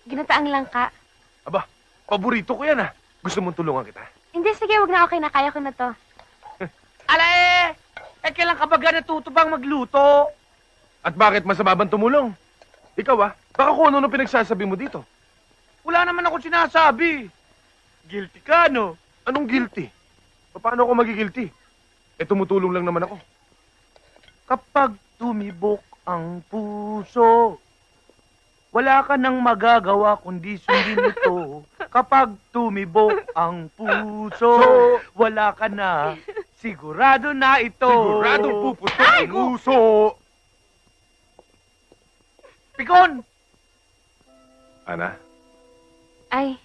Ginataang langka. Aba, paborito ko yan ah. Gusto mong tulungan kita? Hindi, sige, wag na okay na. Kaya ko na to. Ala kailan ka ba natutubang magluto? At bakit masama bang tumulong? Ikaw ah, baka kung ano pinagsasabi mo dito. Wala naman ako sinasabi. Guilty ka, no? Anong guilty? Paano ako magigilty? Eh, tumutulong lang naman ako. Kapag tumibok ang puso, wala ka nang magagawa kundi sundin ito. Kapag tumibok ang puso, wala ka na. Sigurado na ito. Sigurado puputok ang puso. Pikon! Ana, Ay,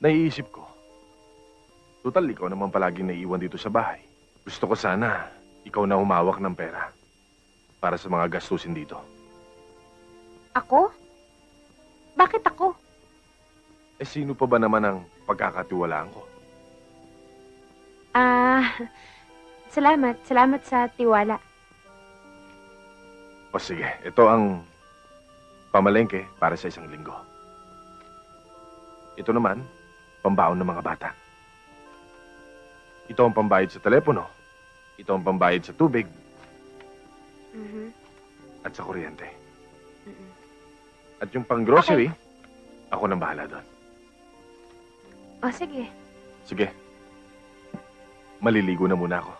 naiisip ko. Total, ikaw naman palaging naiiwan dito sa bahay. Gusto ko sana, ikaw na humawak ng pera para sa mga gastusin dito. ako? Bakit ako? Eh, sino pa ba naman ang pagkakatiwalaan ko? Salamat. Salamat sa tiwala. O sige, ito ang pamalengke para sa isang linggo. Ito naman, pambaon ng mga bata. Ito ang pambayad sa telepono. Ito ang pambayad sa tubig at sa kuryente. At yung pang-grocery, ako nang bahala doon. O, sige. Sige. Maliligo na muna ako.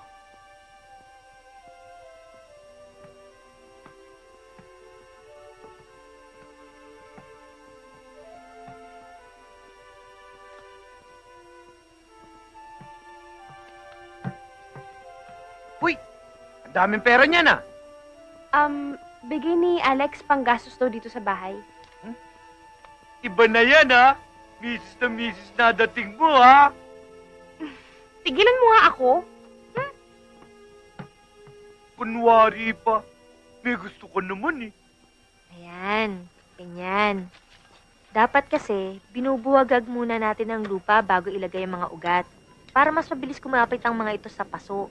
Uy! Ang daming pera niyan ah! Bigay ni Alex pang gastos daw dito sa bahay. Iba na yan ah! Misis na dating mo ha! Tigilan mo nga ako. Kunwari pa. May gusto ko naman eh. Ayan, ganyan. Dapat kasi, binubuwagag muna natin ang lupa bago ilagay ang mga ugat. Para mas mabilis kumapit ang mga ito sa paso.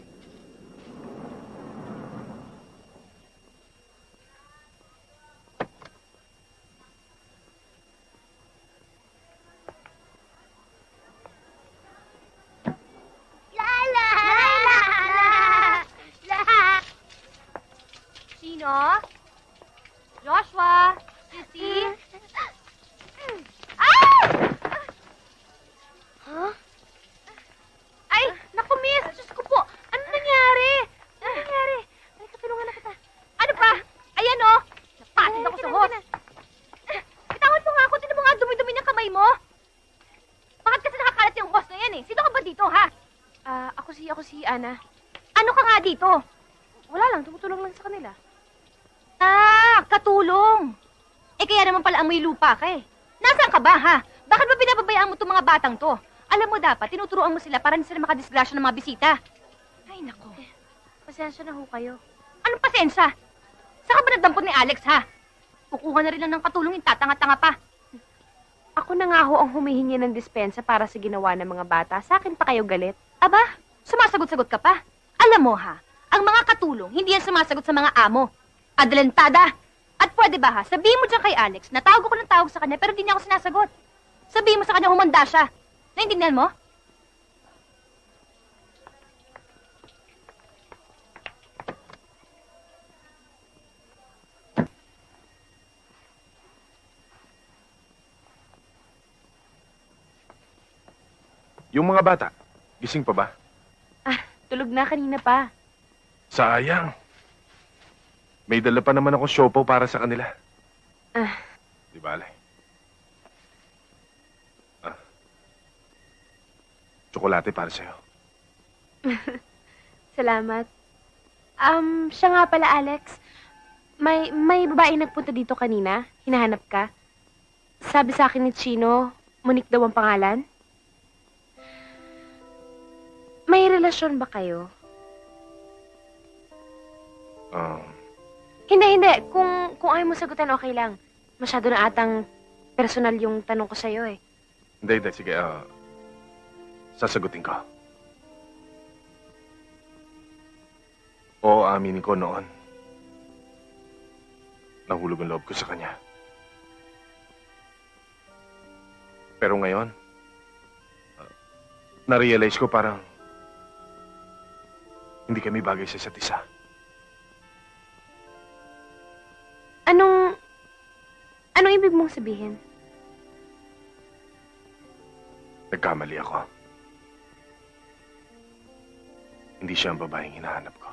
Sino? Joshua? Sissy? Huh? Ay, naku, miss! Diyos ko po! Ano nangyari? Ano nangyari? Ay, katulungan na kita. Ano pa? Ayan, oh! Napatid ako sa hose. Bitawan mo nga ako. Tinan mo nga dumi-dumi ng kamay mo. Bakit kasi nakakalat yung hose na yan, eh? Sino ka ba dito, ha? Ako si Ana. Ano ka nga dito? Wala lang, tumutulong lang sa kanila. Katulong! Eh, kaya naman pala amoy lupa ka eh. Nasaan ka ba, ha? Bakit ba binababayaan mo itong mga batang to? Alam mo dapat, tinuturuan mo sila para hindi sila makadisgrasya ng mga bisita. Ay, nako. Pasensya na ho kayo. Anong pasensya? Saan ka ba nagdampot ni Alex, ha? Kukuha na rin lang ng katulong yung tatanga-tanga pa. Ako na nga ho ang humihingi ng dispensa para sa ginawa ng mga bata. Sa akin pa kayo galit? Aba, sumasagot-sagot ka pa. Alam mo ha, ang mga katulong, hindi yan sumasagot sa mga amo. Adelantada! At pwede ba ha, sabihin mo dyan kay Alex, na tawag ko ng tawag sa kanya pero di niya ako sinasagot. Sabihin mo sa kanya humanda siya. Naintindihan mo? Yung mga bata, gising pa ba? Tulog na kanina pa. Sayang. May dala pa naman ako siopaw para sa kanila. Di bale. Tsokolate para sa'yo. Salamat. Siya nga pala, Alex. May babae nagpunta dito kanina. Hinahanap ka. Sabi sa akin ni Chino, Monique daw ang pangalan. May relasyon ba kayo? Hindi. Kung ayaw mo sagutan, okay lang. Masyado na atang personal yung tanong ko sa'yo eh. Hindi. Sige, sasagutin ko. Oo, aminin ko noon. Nahulog ang loob ko sa kanya. Pero ngayon, na-realize ko parang hindi kami bagay sa isa't isa. Anong ibig mong sabihin? Nagkamali ako. Hindi siya ang babaeng hinahanap ko.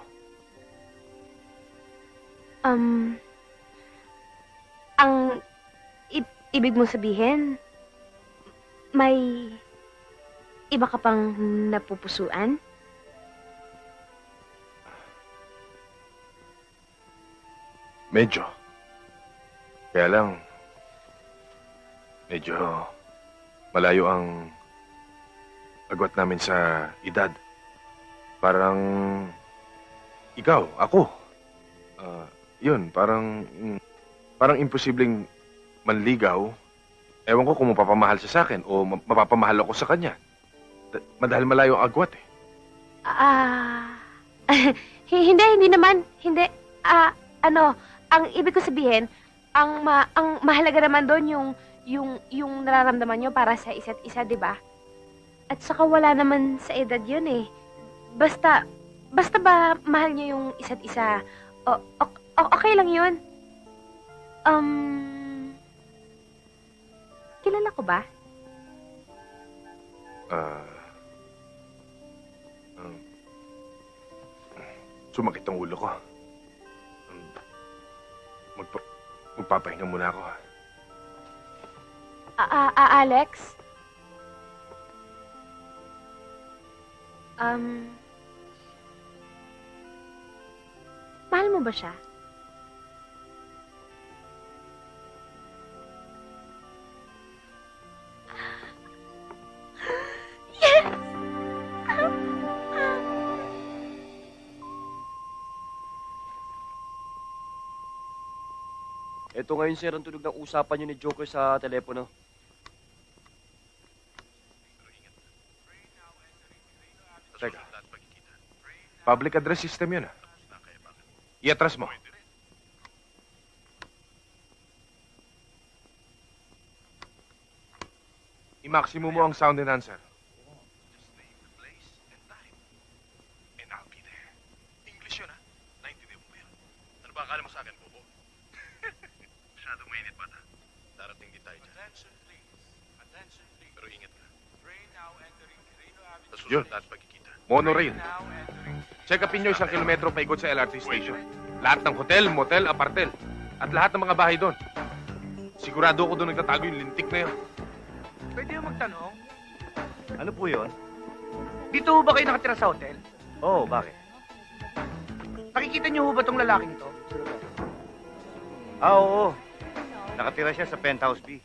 Ang ibig mong sabihin, may iba ka pang napupusuan? Medyo. Kaya lang, medyo malayo ang agwat namin sa edad. Parang ikaw, ako. Yun, parang imposibleng manligaw. Ewan ko kung mapapamahal siya sa akin o mapapamahal ako sa kanya. Madahil malayo ang agwat eh. Hindi naman. Hindi. Ang ibig ko sabihin, ang mahalaga naman doon yung nararamdaman nyo para sa isa't isa, di ba? At saka wala naman sa edad yun eh. Basta ba mahal nyo yung isa't isa, okay lang yun. Kilala ko ba? Sumakit ang ulo ko. Magpapahinga muna ako. Alex? Mahal mo ba siya? Yes! Ito ngayon, sir, ang tunog ng usapan niyo ni Joker sa telepono. Teka. Public address system yun, ah. I-atras mo. I-maximum mo ang sound enhancer. English yun, ha? Naintindihan mo ba yun? Ano ba akala mo sa akin, Bobo? Masyadong mainit pa, ha? Darating din tayo dyan. Pero ingat ka. Sa susunod lahat pagkikita. Monorail. Check upin nyo 1 kilometro paikot sa LRT station. Lahat ng hotel, motel, apartel. At lahat ng mga bahay doon. Sigurado ako doon nagtatago yung lintik na yun. Pwede yung magtanong? Ano po yun? Dito ho ba kayo nakatira sa hotel? Oo, bakit? Nakikita niyo ho ba tong lalaking to? Oo. Nakatira siya sa penthouse B.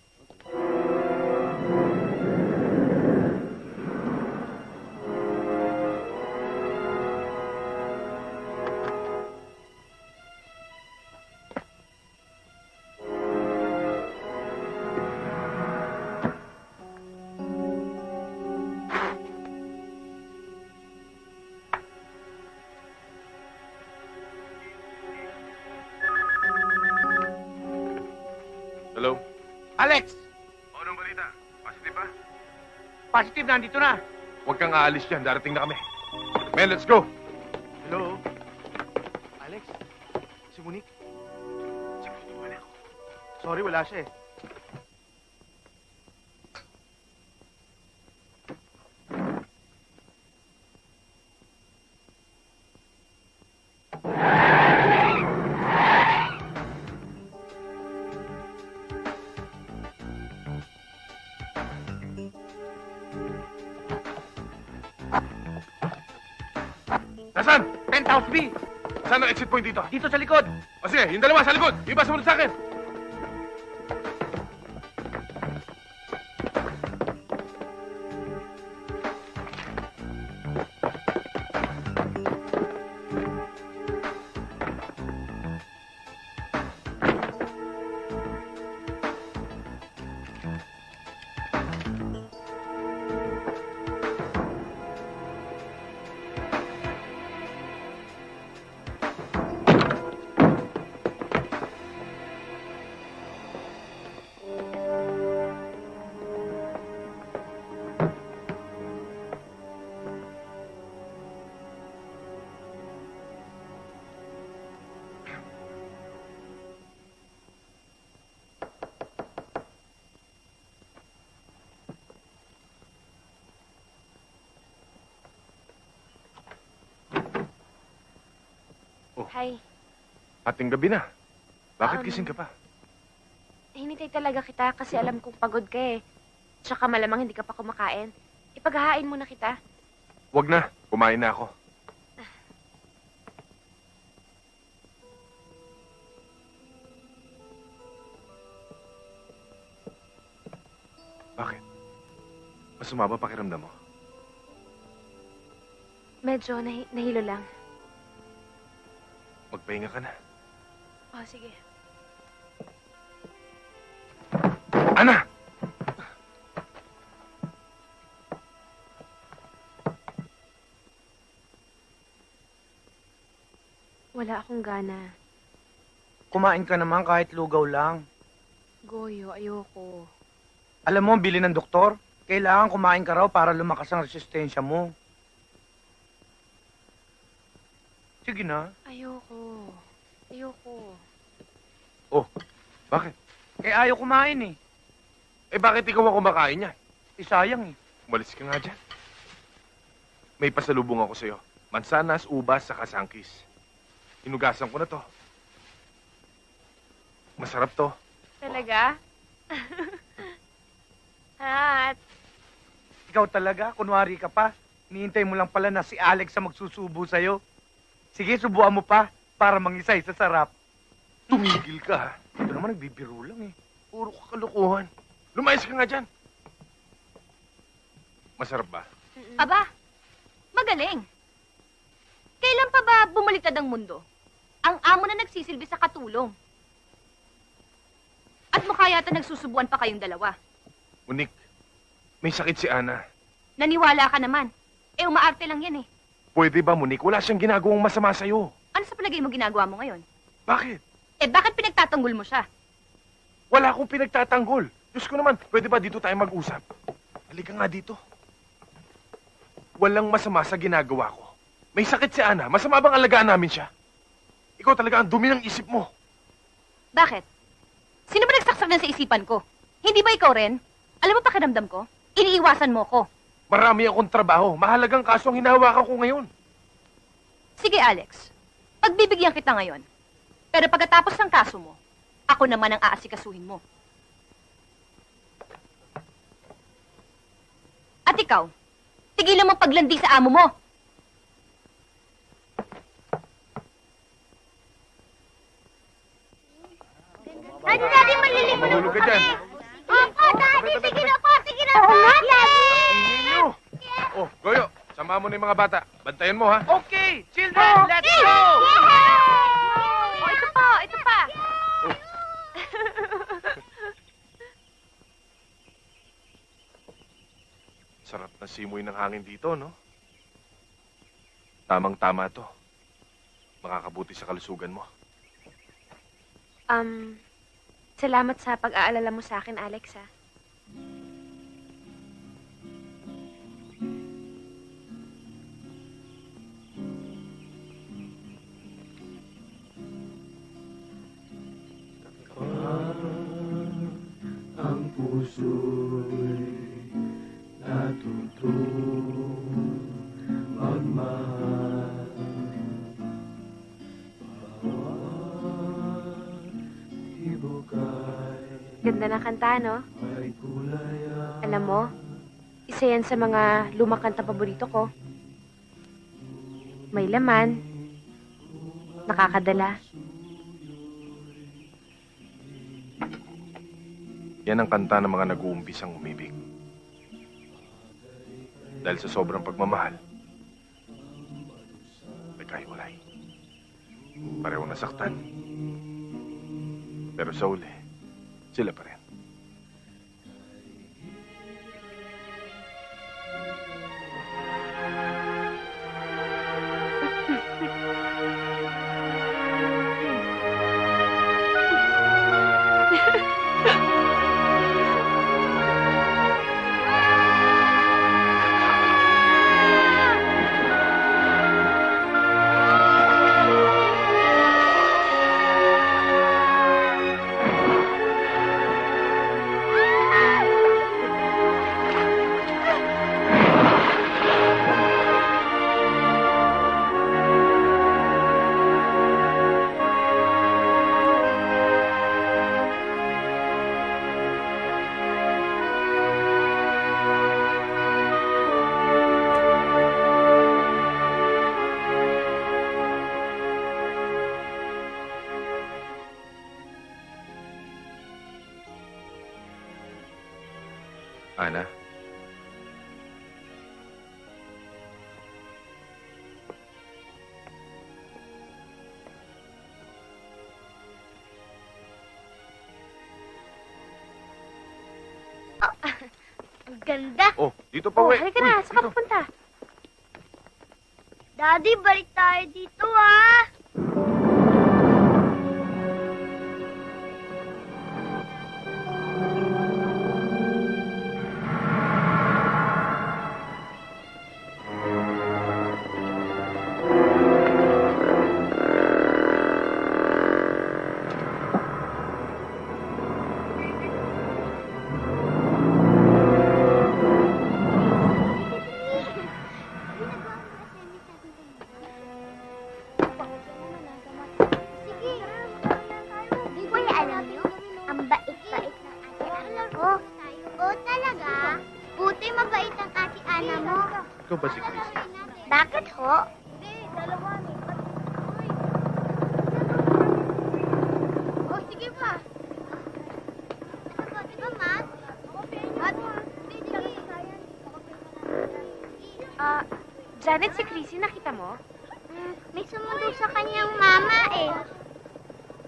Hello? Alex! Anong balita? Positive ba? Positive, nandito na. Huwag kang aalis dyan. Darating na kami. Men, let's go! Hello? Alex? Si Monique? Sorry, wala siya eh. Nasaan? Penthouse B! Saan ang exit point dito? Dito sa likod! O sige, yung dalawa sa likod. Yung iba sumunod sa akin. Hi. Ating gabi na. Bakit Um, gising ka pa? Hinintay talaga kita kasi alam kong pagod ka eh. Tsaka malamang hindi ka pa kumakain. Ipaghahain muna kita. Wag na. Kumain na ako. Bakit? Masama ba pakiramdam mo? Medyo nahilo lang. Magpahinga ka na. Oh, sige. Ana! Wala akong gana. Kumain ka naman kahit lugaw lang. Goyo, ayoko. Alam mo, bili ng doktor, kailangan kumain ka raw para lumakas ang resistensya mo. Sige na. Ayoko. Ayoko. Oh, bakit? Eh, ayaw kumain eh. Eh, bakit ikaw ang kumakain niya? Eh, sayang eh. Umalis ka nga dyan. May pasalubong ako sa'yo. Mansanas, ubas, saka sangkis. Hinugasan ko na to. Masarap to. Talaga? Hat. Ikaw talaga, kunwari ka pa. Hinihintay mo lang pala na si Alex ang magsusubo sa'yo. Sige, subuan mo pa para mangisay sa sarap. Tumigil ka, ha? Ito naman nagbibiro lang eh. Puro kakalukuhan. Lumayas ka nga dyan. Masarap ba? Aba, magaling. Kailan pa ba bumaliktad ang mundo? Ang amo na nagsisilbi sa katulong. At mukha yata nagsusubuan pa kayong dalawa. Unik, may sakit si Ana. Naniwala ka naman. Eh, umaarte lang yan eh. Pwede ba, Munik? Wala siyang ginagawang masama sa'yo. Ano sa palagay mo ginagawa mo ngayon? Bakit? Eh, bakit pinagtatanggol mo siya? Wala akong pinagtatanggol. Diyos ko naman, pwede ba dito tayo mag-usap? Halika nga dito. Walang masama sa ginagawa ko. May sakit si Ana. Masama bang alagaan namin siya? Ikaw talaga ang dumi ng isip mo. Bakit? Sino ba nagsaksak na sa isipan ko? Hindi ba ikaw rin? Alam mo pakiramdam ko? Iniiwasan mo ko. Marami akong trabaho. Mahalagang kaso ang hinahawakan ko ngayon. Sige, Alex. Pagbibigyan kita ngayon. Pero pagkatapos ng kaso mo, ako naman ang aasikasuhin mo. At ikaw, tigilan mo paglandi sa amo mo. Daddy, maliligo na Mahulog ka dyan. Opo, Daddy, sige na po, Daddy! Ninyo! Oh, Goyo, sama mo na yung mga bata. Bantayan mo, ha? Okay, children, let's go! Oh, ito pa, ito pa. Sarap na simoy ng hangin dito, no? Tamang-tama to. Makakabuti sa kalusugan mo. Salamat sa pag-aalala mo sa akin, Alex, ha? Ang puso'y natutong magmahal. Bawat hibukay Ganda na kanta, no? ay kulay ang Alam mo, isa yan sa mga lumang kanta paborito ko. May laman, nakakadala. Yan ang kanta ng mga nag-uumpisang umibig. Dahil sa sobrang pagmamahal, nagkahiwalay. Parehong nasaktan. Pero sa uli, sila pa rin. Ana? Ang ganda. Oh, dito pa, we. Halika na, saan ka pupunta? Daddy, balik tayo dito, ah. Kuya, alam niyo, ang bait-bait ng ate Ana ko. Oo, talaga? Buti mabait ang ate Ana mo. Ikaw ba si Chris? Bakit ho? Oh, sige pa. Di ba, ma? Janet, si Chrissy, nakita mo? May sumundo sa kanyang mama eh.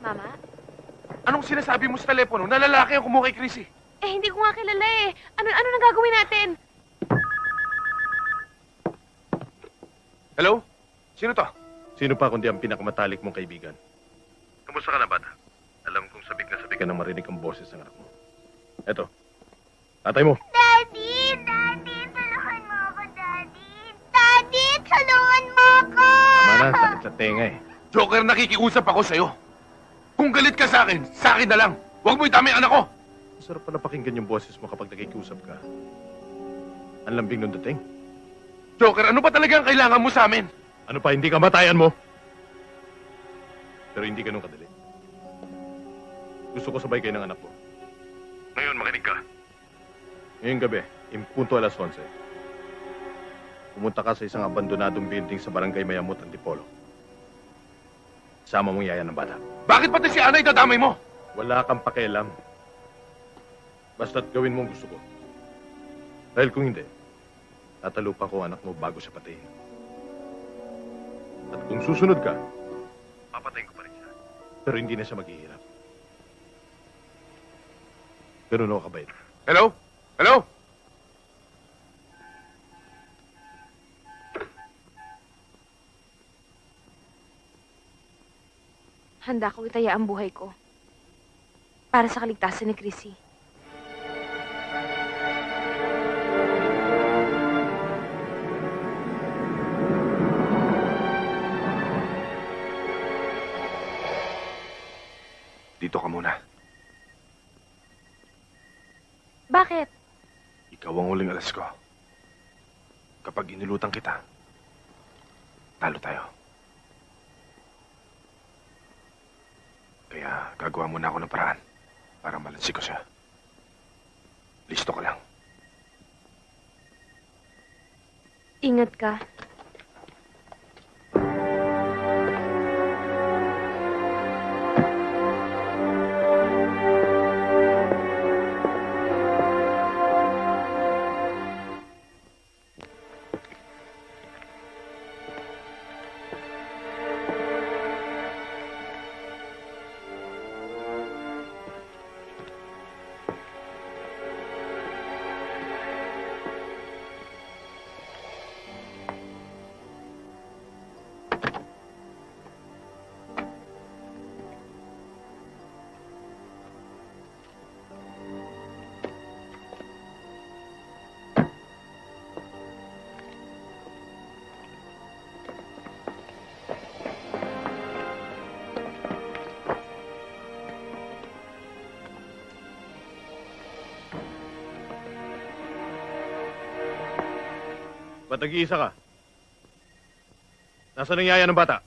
Mama? Anong sinasabi mo sa telepono? Na lalaki ang kumuha kay Chrissy. Eh, hindi ko nga kilala eh. Ano nang gagawin natin? Hello? Sino to? Sino pa kundi ang pinakamatalik mong kaibigan? Kamusta ka na, bata? Alam kong sabik na sabik ka nang marinig ang boses ng anak mo. Eto, tatay mo. Daddy! Daddy! Tulungan mo ako, Daddy! Daddy! Tulungan mo ako! Tama na, sakit sa tenga eh. Joker, nakikiusap ako sa'yo. Kung galit ka sa akin na lang. Huwag mo itama yung anak ko. Masarap pala pakinggan yung boses mo kapag nakikiusap ka. Ang lambing nung dating. Joker, ano ba talaga ang kailangan mo sa amin? Ano pa, hindi kamatayan mo? Pero hindi ganun kadali. Gusto ko sabay kayo ng anak ko. Ngayon, makinig ka. Ngayong gabi, impunto alas 11. Pumunta ka sa isang abandonadong building sa barangay Mayamot, Antipolo. Sama mong yaya ng bata. Bakit pati si Ana itadamay mo? Wala kang pakialam. Basta't gawin mo ang gusto ko. Dahil kung hindi, tatalupa ko anak mo bago siya patayin. At kung susunod ka, Papatayin ko pa rin siya. pero hindi na siya maghihirap. Ganun ako kabait. Hello? Hello? Handa kong itaya ang buhay ko. Para sa kaligtasan ni Chrissy. Dito ka muna. Bakit? Ikaw ang huling alas ko. Kapag inulutan kita, talo tayo. Kaya gagawa muna ako ng paraan para malansi ko siya. Listo ka lang. Ingat ka. Ba't nag-iisa ka? Nasaan ang yaya ng bata?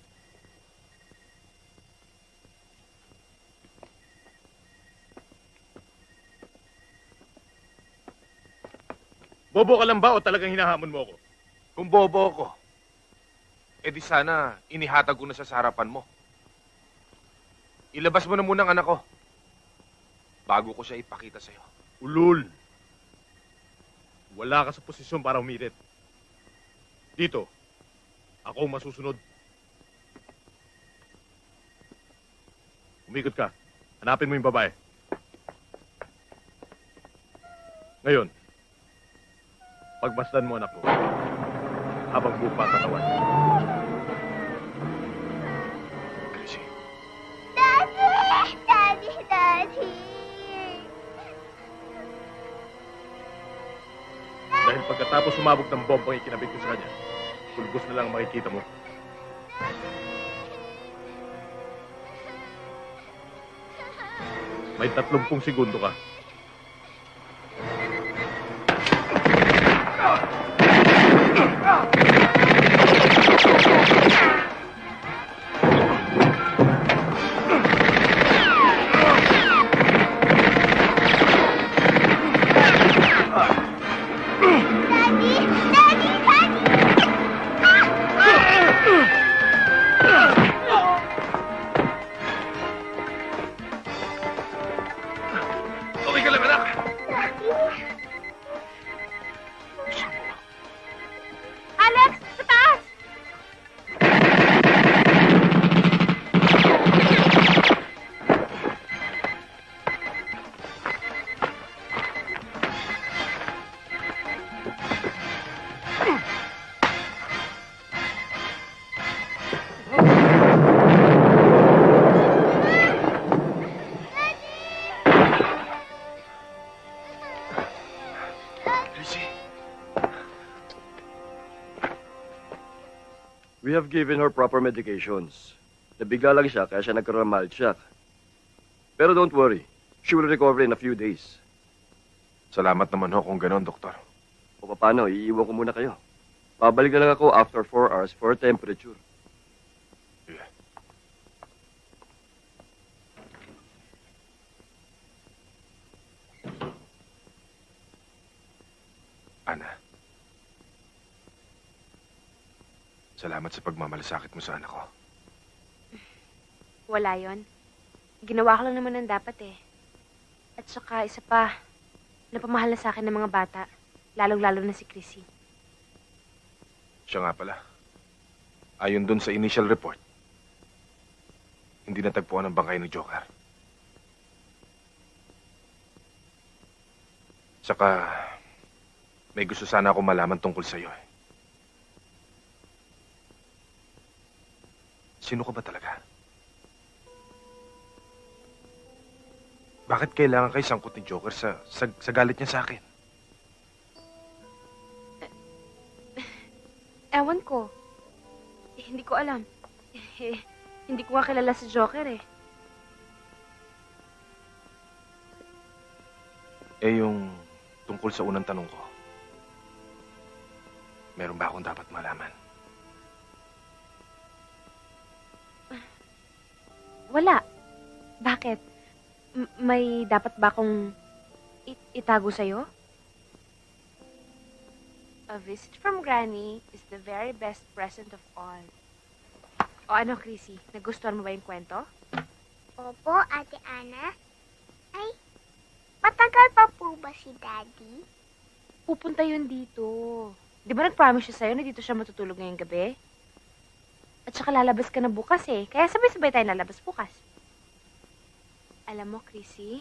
Bobo ka lang ba o talagang hinahamon mo ako? Kung bobo ako, edi sana inihatag ko na siya sa harapan mo. Ilabas mo na muna ang anak ko bago ko siya ipakita sa'yo. Ulul! Wala ka sa posisyon para umirit. Dito, ako ang masusunod. Umikot ka. Hanapin mo yung babae. Ngayon, pagmasdan mo anak ko habang buo pa ang katawan. Chrissy. Daddy! Daddy! Daddy! Dahil pagkatapos sumabog ng bombang ikinabit ko sa kanya, pulbos na lang ang makikita mo. May 30 segundo ka. Alex! Sa taas! We have given her proper medications. Nabigla lang siya kaya siya nagkaroon ng mild shock. Pero don't worry, she will recover in a few days. Salamat naman ho kung ganon, doktor. O paano, iiwan ko muna kayo. Babalik na lang ako after 4 hours for temperature. Ana, salamat sa pagmamalasakit mo sa anak ko. Wala yon. Ginawa ko lang naman ang dapat eh. At saka, isa pa, napamahal na sa akin ng mga bata. Lalong-lalo na si Chrissy. Siya nga pala. Ayon dun sa initial report, hindi natagpuan ang bangkay ni Joker. Saka, may gusto sana ako malaman tungkol sa'yo eh. Sino ka ba talaga? Bakit kailangan kayo sangkot ni Joker sa galit niya sa akin? Ewan ko. Hindi ko alam. Hindi ko nga kilala si Joker eh. Yung tungkol sa unang tanong ko. Meron ba akong dapat malaman? Wala. Bakit? May dapat ba akong itago sa'yo? A visit from Granny is the very best present of all. O ano, Chrissy? Nagustuhan mo ba yung kwento? Opo, Ate Ana. Ay, matagal pa po ba si Daddy? Pupunta yun dito. Di ba nag-promise siya sa'yo na dito siya matutulog ngayong gabi? At saka lalabas ka na bukas eh. Kaya sabay-sabay tayo lalabas bukas. Alam mo, Chrissy,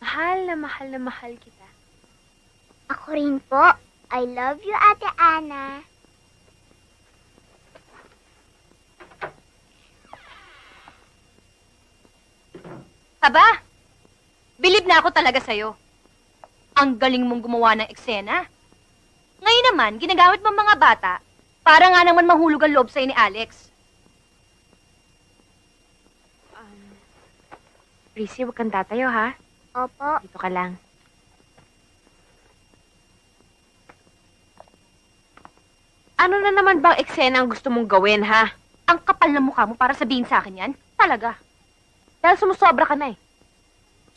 mahal na mahal kita. Ako rin po. I love you, Ate Ana. Aba, bilib na ako talaga sa'yo. Ang galing mong gumawa ng eksena. Ngayon naman, ginagamit mo mga bata para nga naman mahulog ang loob sa'yo ni Alex. Chrissy, huwag kang tatayo, ha? Opo. Dito ka lang. Ano na naman bang eksena ang gusto mong gawin, ha? Ang kapal na mukha mo para sabihin sa akin yan? Talaga. Dahil sumusobra ka na eh.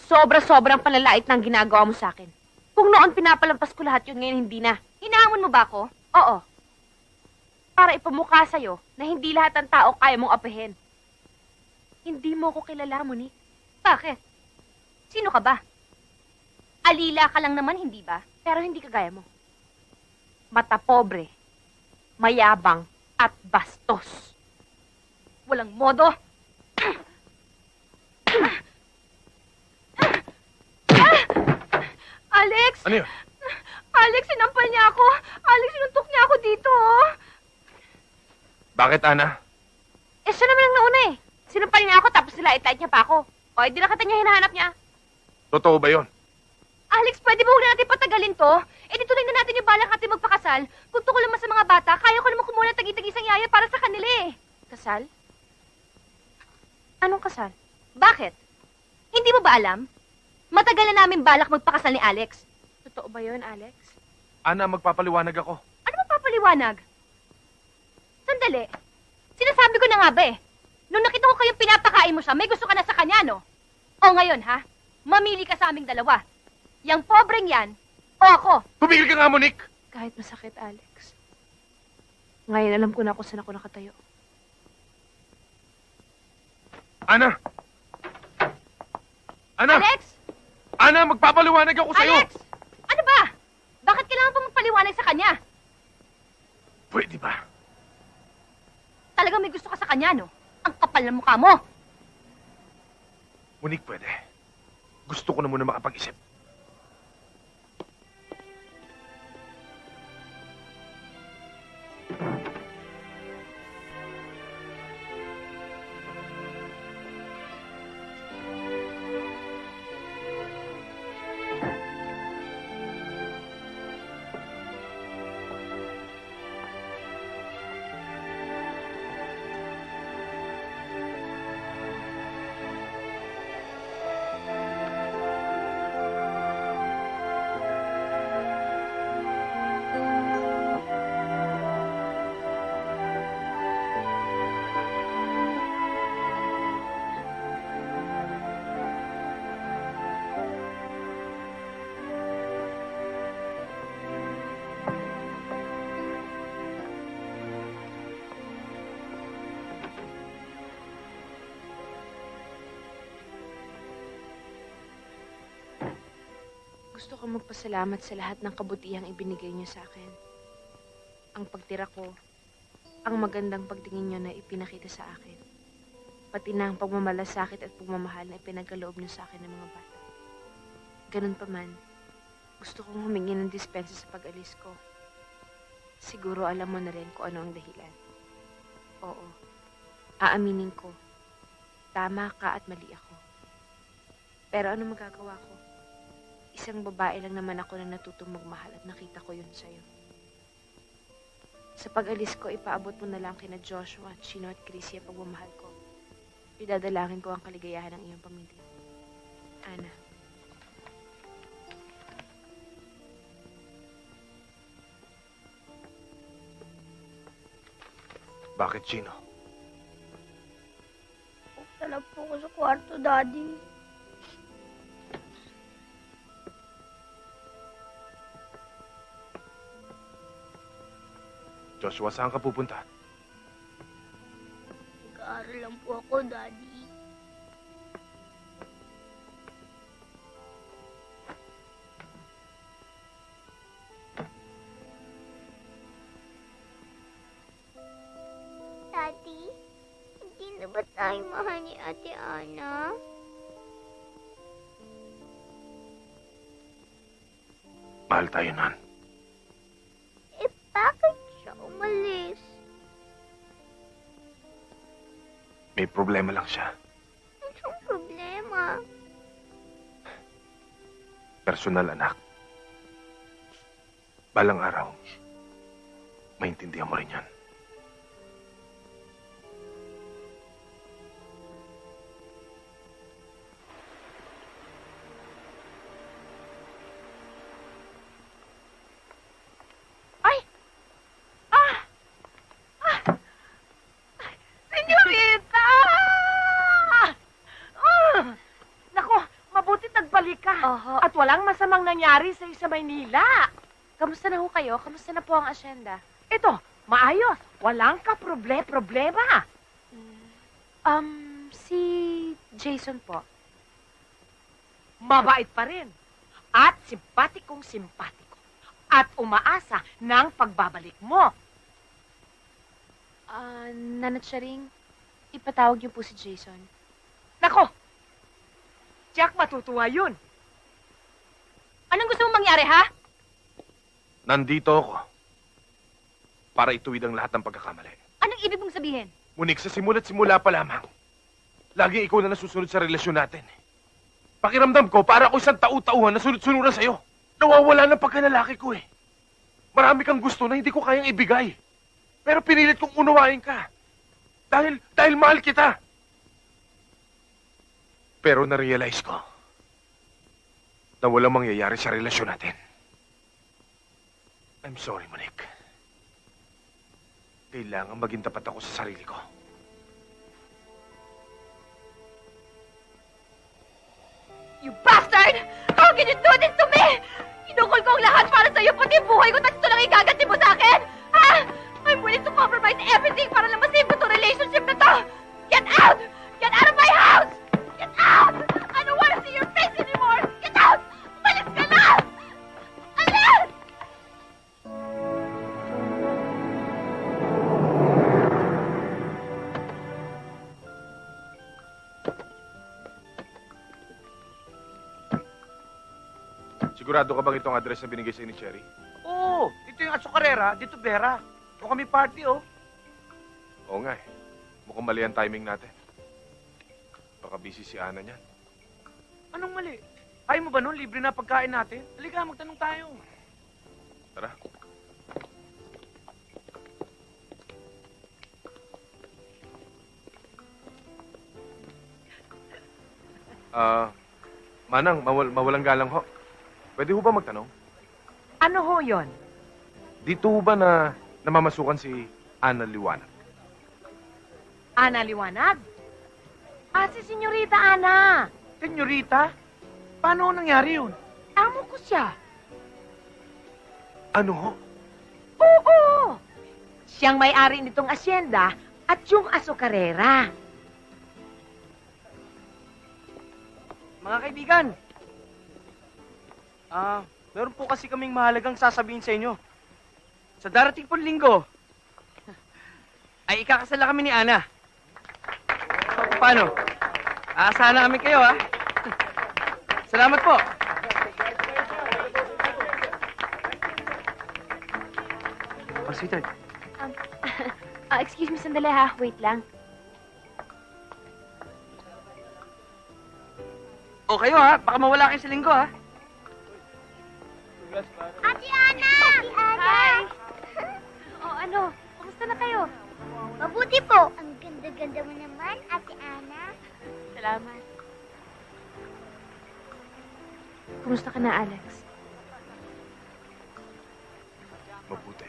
Sobra-sobrang palalait ng ginagawa mo sa akin. Kung noon pinapalampas ko lahat yun, ngayon hindi na. Hinahamon mo ba ako? Oo. Para ipamukha sa'yo na hindi lahat ng tao kaya mong apehin. Hindi mo ko kilala, Monique. Bakit? Sino ka ba? Alila ka lang naman, hindi ba? Pero hindi kagaya mo. Mata pobre, mayabang, at bastos. Walang modo. Alex! Ano yun? Alex, sinampal niya ako. Alex, sinuntok niya ako dito, oh. Bakit, Ana? Eh, siya naman ang nauna eh. Sinampal niya ako tapos nilait-lait niya pa ako. O, di na kita niya hinahanap niya. Totoo ba yun? Alex, pwede ba huwag na natin patagalin to? Eh, di tuloy na natin yung balak natin magpakasal. Kung tungkol naman sa mga bata, kaya ko naman kumuha ng tagi-tagisang yaya para sa kanila eh. Kasal? Anong kasal? Bakit? Hindi mo ba alam? Matagal na namin balak magpakasal ni Alex. Totoo ba yun, Alex? Ana, magpapaliwanag ako. Ano magpapaliwanag? Sandali. Sinasabi ko na nga ba eh. Nung nakita ko kayong pinapakain mo siya, may gusto ka na sa kanya, no? O ngayon, ha? Mamili ka sa aming dalawa. Yang pobreng yan, o ako. Tumigil ka nga, Monique! Kahit masakit, Alex. Ngayon, alam ko na kung saan ako nakatayo. Ana! Ana! Alex! Ana, magpapaliwanag ako sa'yo! Alex! Ano ba? Bakit kailangan pa magpaliwanag sa kanya? Pwede ba? Talagang may gusto ka sa kanya, no? Ang kapal ng mukha mo. Monique, pwede. Gusto ko na muna makapag-isip. Gusto ko magpasalamat sa lahat ng kabutihang ibinigay niyo sa akin. Ang pagtira ko, ang magandang pagtingin niyo na ipinakita sa akin. Pati na ang pagmamalasakit at pagmamahal na ipinagkaloob niyo sa akin ng mga bata. Ganun pa man, gusto kong humingi ng dispensa sa pag-alis ko. Siguro alam mo na rin kung ano ang dahilan. Oo, aaminin ko. Tama ka at mali ako. Pero ano magagawa ko? Isang babae lang naman ako na natutong magmahal at nakita ko yun sa'yo. Sa pag-alis ko, ipaabot mo na lang kina Joshua, Chino at Chrissy ang pagmamahal ko. Idadalangin ko ang kaligayahan ng iyong pamilya. Ana. Bakit, Chino? Punta na po ako sa kwarto, Daddy. Joshua, saan ka pupunta? Nag-aaral lang po ako, Daddy. Daddy, hindi na ba tayo mahal ni Ate Ana? Mahal tayo nun. Eh, bakit siya umalis? May problema lang siya. Anong problema? Personal, anak. Balang araw, maintindihan mo rin yan. Senyorita! Naku, mabuti nagbalik ka. At walang masamang nangyari sa'yo sa Maynila. Kamusta na ho kayo? Kamusta na po ang asyenda? Ito, maayos. Walang problema. Si Jason po. Mabait pa rin. At simpatikong-simpatiko. At umaasa ng pagbabalik mo. Nanat Sharing, ipatawag niyo po si Jason. Nako! Jack, matutuwa yun. Anong gusto mong mangyari, ha? Nandito ako para ituwid ang lahat ng pagkakamali. Anong ibig mong sabihin? Ngunit sa simula't-simula pa lamang, laging ikaw na nasusunod sa relasyon natin. Pakiramdam ko, para ako isang tau-tauhan na sunod-sunuran sa'yo. Nawawala ng pagkanalaki ko eh. Marami kang gusto na hindi ko kayang ibigay. Pero pinilit kong unawain ka. Dahil mahal kita. Pero na-realize ko na walang mangyayari sa relasyon natin. I'm sorry, Monique. Kailangan maging tapat ako sa sarili ko. You bastard! How can you do this to me? Inukol ko ang lahat para sa'yo, pati buhay ko, tapos ito lang igaganti mo sa akin? Ha? I'm willing to compromise everything para lang masave ko itong relationship na to! Get out! Get out of my house! Get out! I don't want to see your face anymore! Get out! Umalis ka na! Alis! Sigurado ka bang itong address na binigay sa'yo ni Cherry? Oo, ito yung Azucarera, dito Vera. Ito kami party, oh. Oo nga eh. Mukhang mali ang timing natin. Baka busy si Ana niyan. Anong mali? Ayaw mo ba nun, libre na pagkain natin? Halika, magtanong tayo. Tara. Manang, mawalang galang ho. Pwede ho ba magtanong? Ano ho yon? Dito ho ba na namamasukan si Ana Liwanag? Ana Liwanag? Si Senyorita Ana. Senyorita? Paano nangyari yun? Amo ko siya. Ano ho? Oo! Siyang may-ari nitong asyenda at yung azucarera. Mga kaibigan, meron po kasi kaming mahalagang sasabihin sa inyo. Sa darating pong linggo, ay ikakasala kami ni Ana. Paano? Aasahan na kami kayo, ha? Salamat po. Oh, sweetheart. Excuse me, sandali ha. Wait lang. O kayo ha, baka mawala kayo sa linggo ha. Ate Ana! Ate Ana! Hi! O ano, kumusta na kayo? Mabuti po. Ang ganda-ganda mo naman, Ate Ana. Salamat. Kumusta ka na, Alex? Mabuti.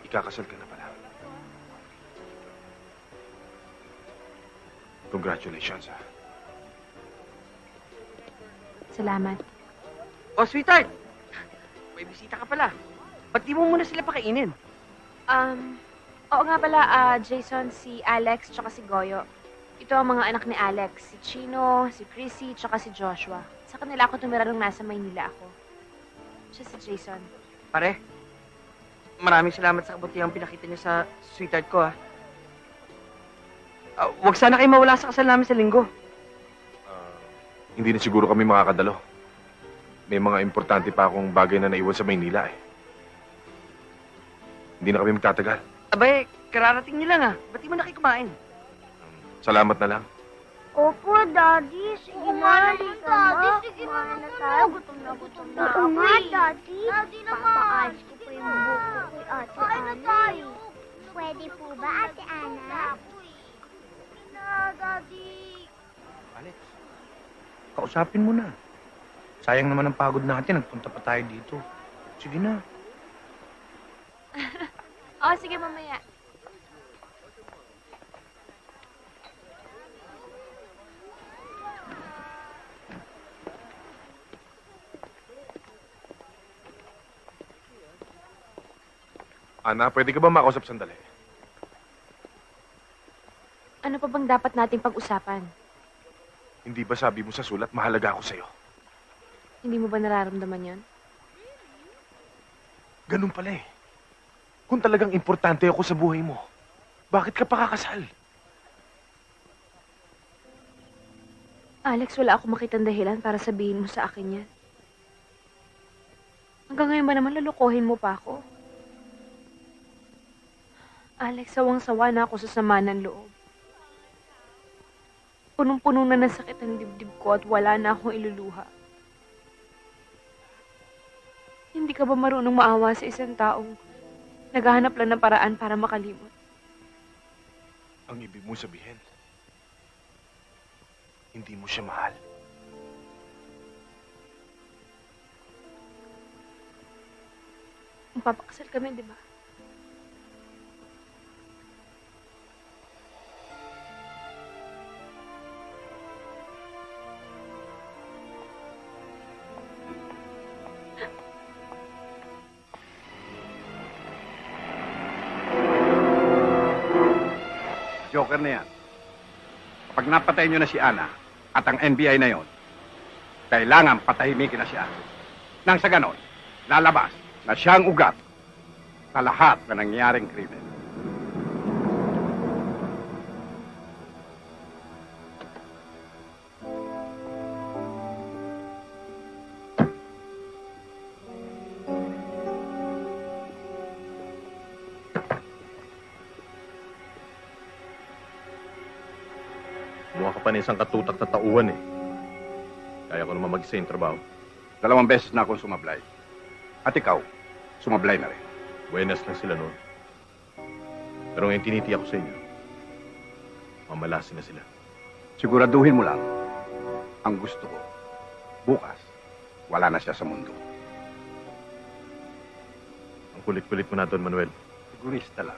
Ikakasal ka na pala. Congratulations, ha. Salamat. O, sweetheart. May bisita ka pala. Ba't di mo muna sila pakainin? Oo nga pala, Jason, si Alex, tsaka si Goyo. Ito ang mga anak ni Alex. Si Chino, si Chrissy, tsaka si Joshua. Sa kanila ako tumira nung nasa Maynila ako. Siya si Jason. Pare, maraming salamat sa kabutihang pinakita niyo sa sweetheart ko ha. Huwag sana kayo mawala sa kasal namin sa linggo. Hindi na siguro kami makakadalo. May mga importante pa akong bagay na naiwan sa Maynila, eh. Hindi na kami magtatagal. Abay, kararating niyo lang ha. Ba't di mo na kayo kumain? Salamat na lang. Opo, Daddy. Sige na, Daddy. Sige na tayo. Gutom na ako. Oo nga, Daddy. Daddy naman. Papaalis ko po yung buko kay Ate Ana. Pwede po ba, Ate Ana? Daddy. Alex, kausapin mo na. Sayang naman ang pagod natin. Nagpunta pa tayo dito. Sige na. Oo, sige mamaya. Ana, pwede ka ba makausap sandali? Ano pa bang dapat nating pag-usapan? Hindi ba sabi mo sa sulat, mahalaga ako sa'yo? Hindi mo ba nararamdaman yon? Ganun pala eh. Kung talagang importante ako sa buhay mo, bakit ka pa kakasal? Alex, wala akong makitang dahilan para sabihin mo sa akin yan. Hanggang ngayon ba naman lulukohin mo pa ako? Alex, sawang-sawa na ako sa sama ng loob. Punong-puno na ng sakit ang dibdib ko at wala na akong iluluha. Hindi ka ba marunong maawa sa isang taong naghahanap lang ng paraan para makalimot? Ang ibig mo sabihin, hindi mo siya mahal. Magpapakasal kami, di ba? Joker na yan. Kapag napatay nyo na si Ana at ang NBI na yon, kailangan patahimikin na siya. Nang sa ganon, lalabas na siyang ugat sa lahat na nangyaring krimen. Mukha ka pa na isang katutak na tauhan eh. Kaya ko naman mag-isa yung trabaho. 2 beses na akong sumablay. At ikaw, sumablay na rin. Buenas lang sila noon. Pero ngayon tinitiyak ko sa inyo, mamalasin na sila. Siguraduhin mo lang, ang gusto ko, bukas, wala na siya sa mundo. Ang kulit-kulit mo na, Don Manuel. Sigurista lang.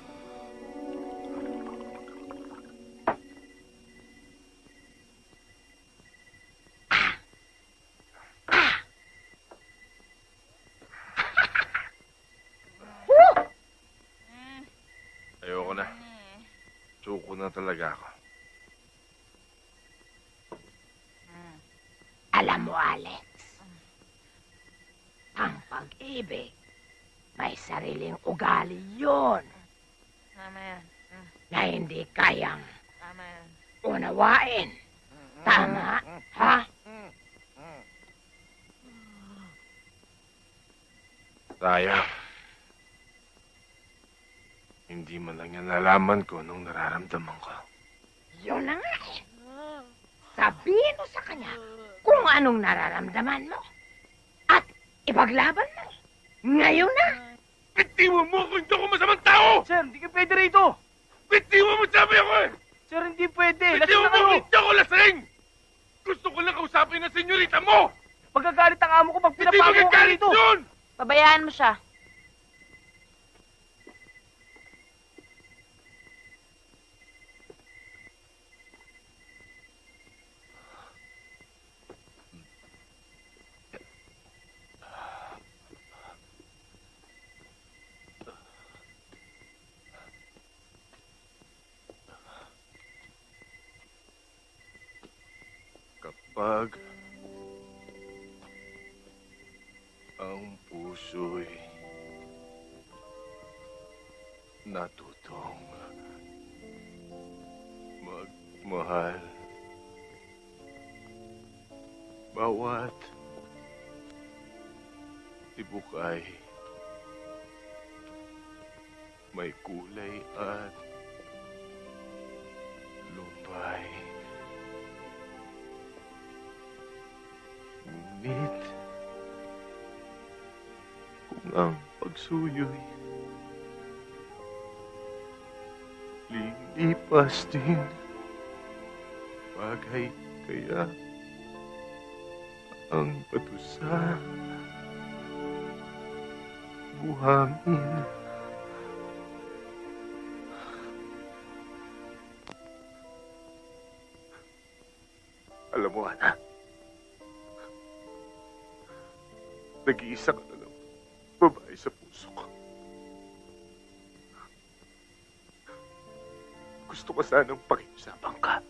Ayoko na. Suko na talaga ako. Alam mo, Alex, ang pag-ibig, may sariling ugali yun Tama yan. na hindi kayang Tama yan. unawain. Tama, ha? Sayang. Hindi man lang yan nalaman ko nung nararamdaman ko. Yun na nga eh. Sabihin mo sa kanya kung anong nararamdaman mo. At ipaglaban mo. Ngayon na. Bitiwan mo kung hindi ako masamang tao! Sir, hindi ka pwede rito! Bitiwan mo sabi ako eh! Sir, hindi pwede. Lasing Bitiwan na mo kayo. kung hindi ako lasing! Gusto ko lang kausapin ng senyorita mo! Magagalit ang amo ko pag Hindi pinapago ka magagalit rito. yun! Pabayaan mo siya. Kapag ang puso'y natutong magmahal, bawat tibukay may kulay at lumbay. Ngunit, kung ang pagsuyo'y lilipas din, bagay kaya ang patusa buhangin. Alam mo, anak, nag-iisa ka na lang babae sa puso ko. Gusto ko sanang pakiusapan ka.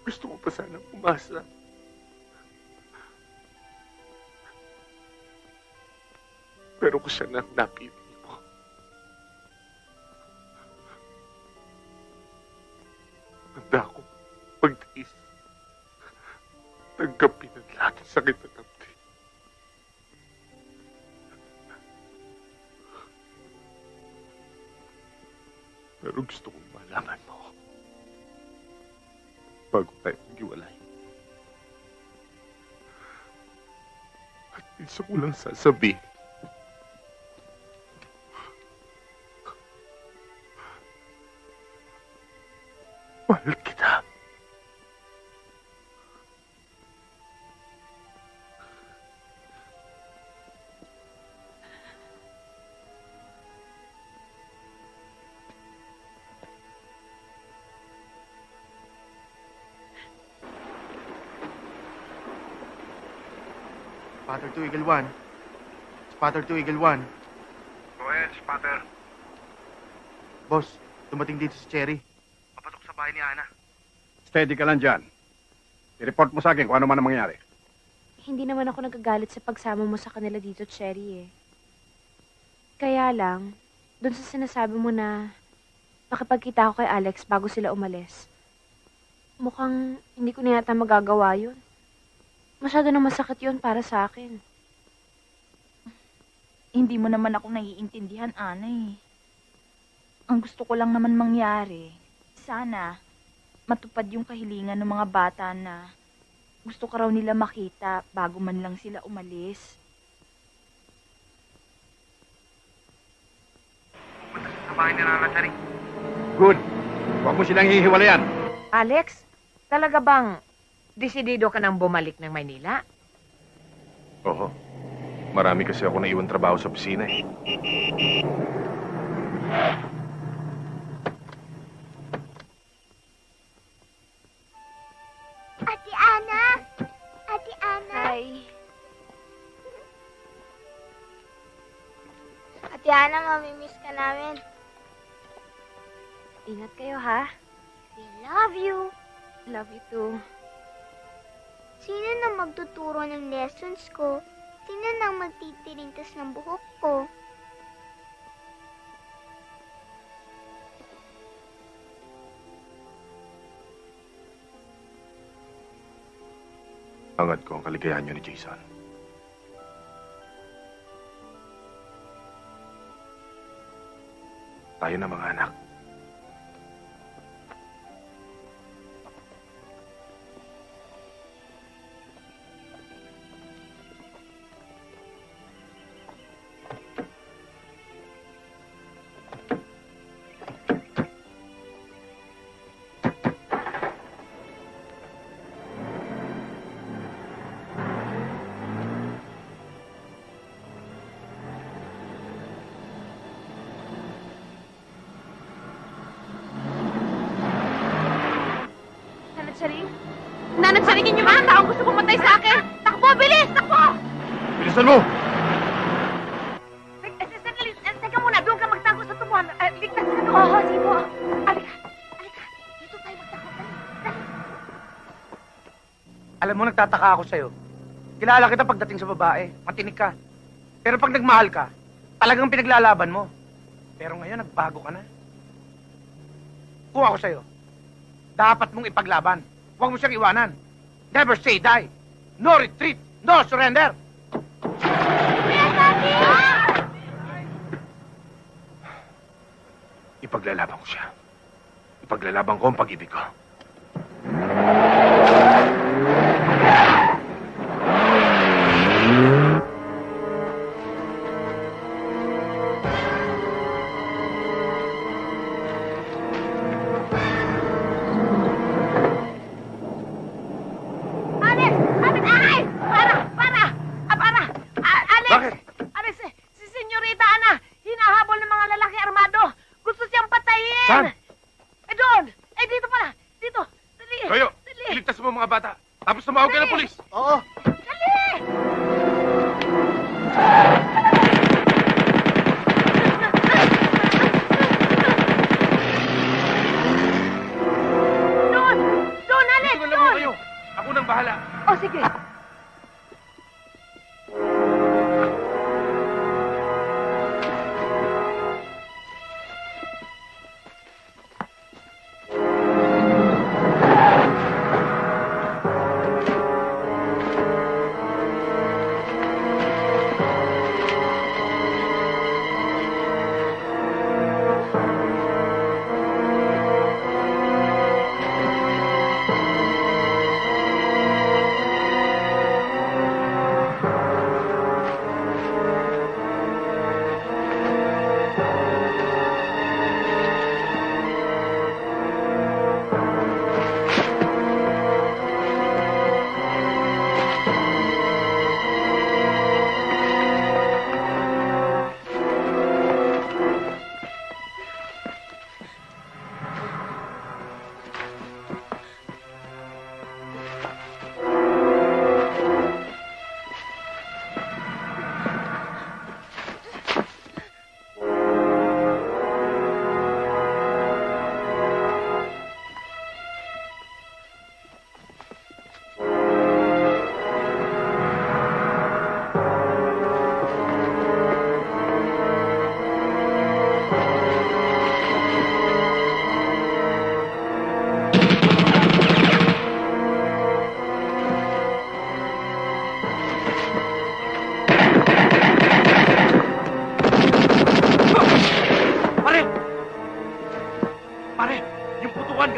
Gusto ko pa sanang umasa. Pero kung siya nang napili mo, handa akong magtiis. Tanggapin ang lahat ng sakit na damdamin. Pero gusto kong malaman mo bago tayo maghiwalay. At isa ko lang sasabihin. Mahal kita. Spotter 2, Eagle 1. Spotter 2, Eagle 1. Go ahead, Spotter. Boss, dumating dito si Cherry. Papatok sa bahay ni Ana. Steady ka lang dyan. I-report mo sa akin kung ano man ang mangyari. Hindi naman ako nagagalit sa pagsama mo sa kanila dito, Cherry, eh. Kaya lang, doon sa sinasabi mo na makipagkita ako kay Alex bago sila umalis, mukhang hindi ko na yata magagawa yun. Masyado na masakit yun para sa akin. Hindi mo naman ako naiintindihan, Ana, eh. Ang gusto ko lang naman mangyari, sana matupad yung kahilingan ng mga bata na gusto ka raw nila makita bago man lang sila umalis. Sa bahay ni Nana Cherry. Good. Huwag mo silang hihiwalayan. Alex, talaga bang desidido ka nang bumalik ng Maynila? Oo. Marami kasi ako naiwan trabaho sa opisina eh. Ate Ana! Ate Ana! Hi. Ate Ana, mamimiss ka namin. Ingat kayo, ha? We love you. Love you too. Sino na magtuturo ng lessons ko? Sino nang magtitirintas ng buhok ko? Hangad ko ang kaligayahan niyo ni Jason. Tayo na mga anak. Nanansaringin yung mga taong gusto pumatay sa akin! Takbo! Bilis! Takbo! Bilisan mo! Sandali, teka muna. Doon ka magtago sa tubuhan. Ligtas ka doon. Oo, sige po. Alika. Dito tayo magtago. Dali. Alam mo, nagtataka ako sa'yo. Kilala kita pagdating sa babae. Matinik ka. Pero pag nagmahal ka, talagang pinaglalaban mo. Pero ngayon, nagbago ka na. Kung ako sa'yo, dapat mong ipaglaban. Huwag mo siyang iwanan. Never say die. No retreat. No surrender. Ipaglalaban ko siya. Ipaglalaban ko ang pag-ibig ko. Si Senyorita Ana, hinahabol ng mga lalaki armado. Gusto siyang patayin. Saan? Doon. Dito pala. Dito. Dali. Toyo, iligtas mo mga bata. Tapos tumawag ka ng polis. Oo. Dali. Doon, Alex. Dito na lang kayo. Ako nang bahala. O, sige.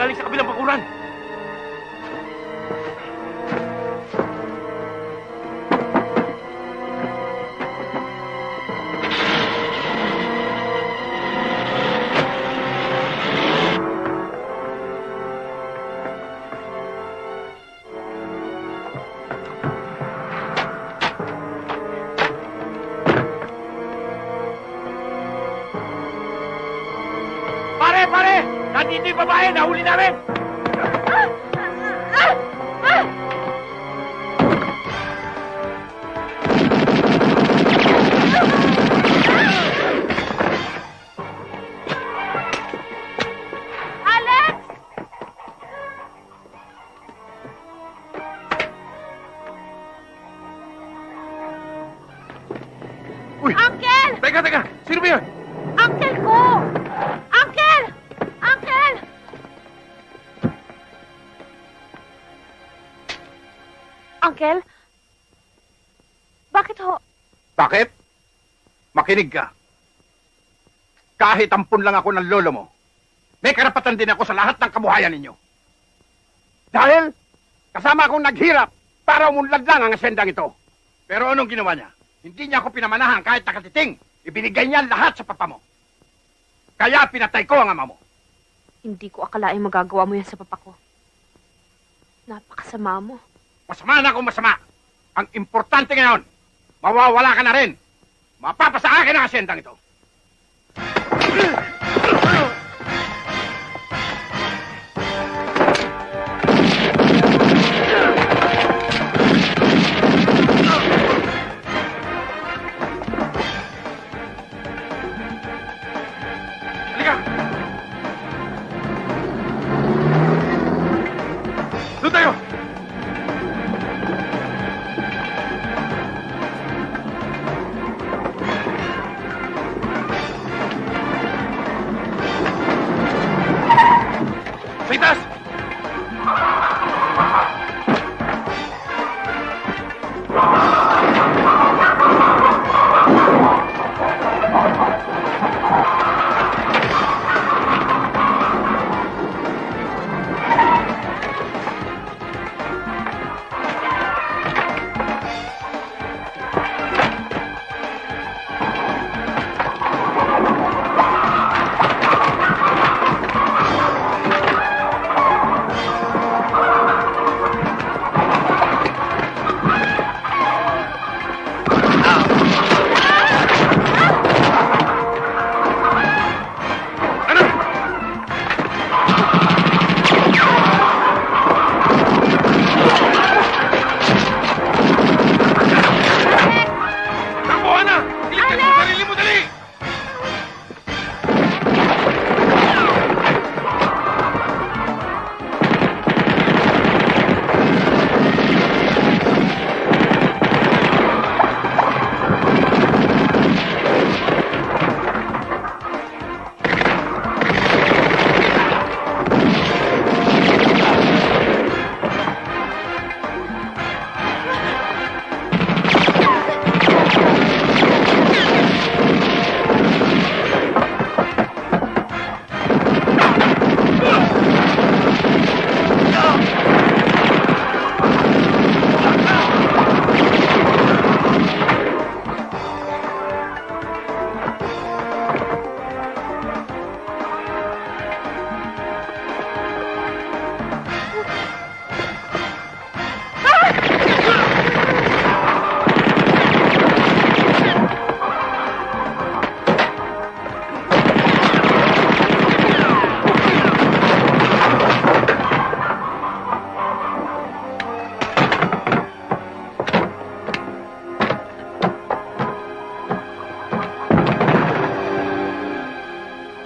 galing sa kabilang bakuran. Pare! Nandito yung babae! Nahuli namin! Alex! Uy! Uncle! Teka! Sino ba yun? Uncle ko! Uncle! Uncle! Uncle? Bakit ho? Bakit? Makinig ka. Kahit ampun lang ako ng lolo mo, may karapatan din ako sa lahat ng kabuhayan ninyo. Dahil kasama akong naghirap para umunlad lang ang asyendang ito. Pero anong ginawa niya? Hindi niya ako pinamanahan kahit nakatiting. Ibinigay niya lahat sa papa mo. Kaya pinatay ko ang ama mo. Hindi ko akalaing magagawa mo yan sa papa ko. Napakasama mo. Masama na kung masama. Ang importante ngayon, mawawala ka na rin. Mapapasa akin ang asyendang ito. Pitas!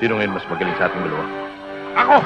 Sino ngayon mas magaling sa ating dalawa? Ako!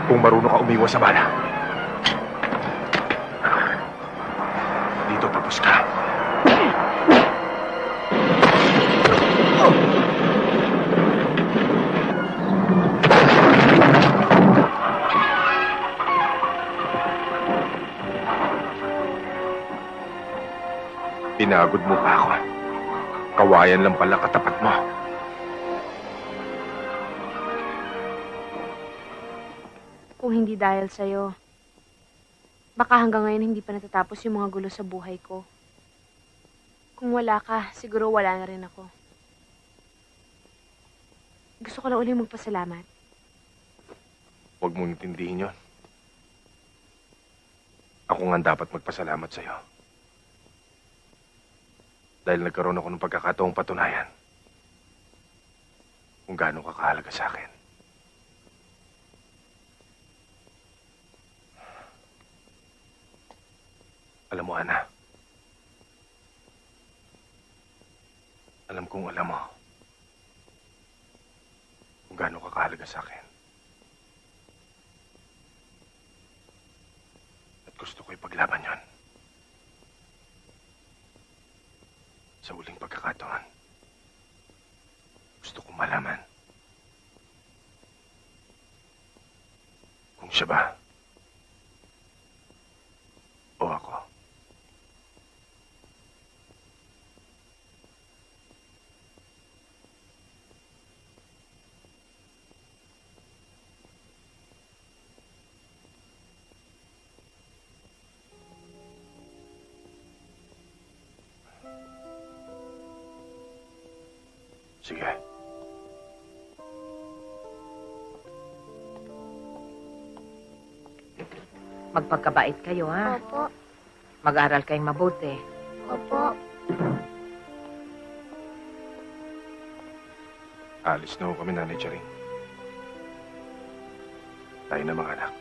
Kung marunong ka umiwas sa bala. Dito tapos ka. Pinagod mo pa ako. Kawayan lang pala katapat mo. Kung hindi dahil sa'yo, baka hanggang ngayon hindi pa natatapos yung mga gulo sa buhay ko. Kung wala ka, siguro wala na rin ako. Gusto ko lang ulit magpasalamat. Huwag mong intindihin yon. Ako nga dapat magpasalamat sa'yo. Dahil nagkaroon ako ng pagkakataong patunayan kung gaano ka kahalaga sa akin. Alam mo, Ana. Alam kong alam mo kung gaano ka kahalaga sa akin. At gusto ko ipaglaban yon. Sa uling pagkakataon, gusto kong malaman kung siya ba o ako. Sige. Magpagkabait kayo, ha? Opo. Mag-aral kayong mabuti. Opo. Alis na ho kami, Nanay Charing. Tayo na, mga anak.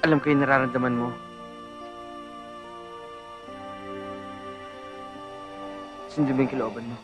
Alam ko yung nararamdaman mo. Sundin mo yung kilooban mo.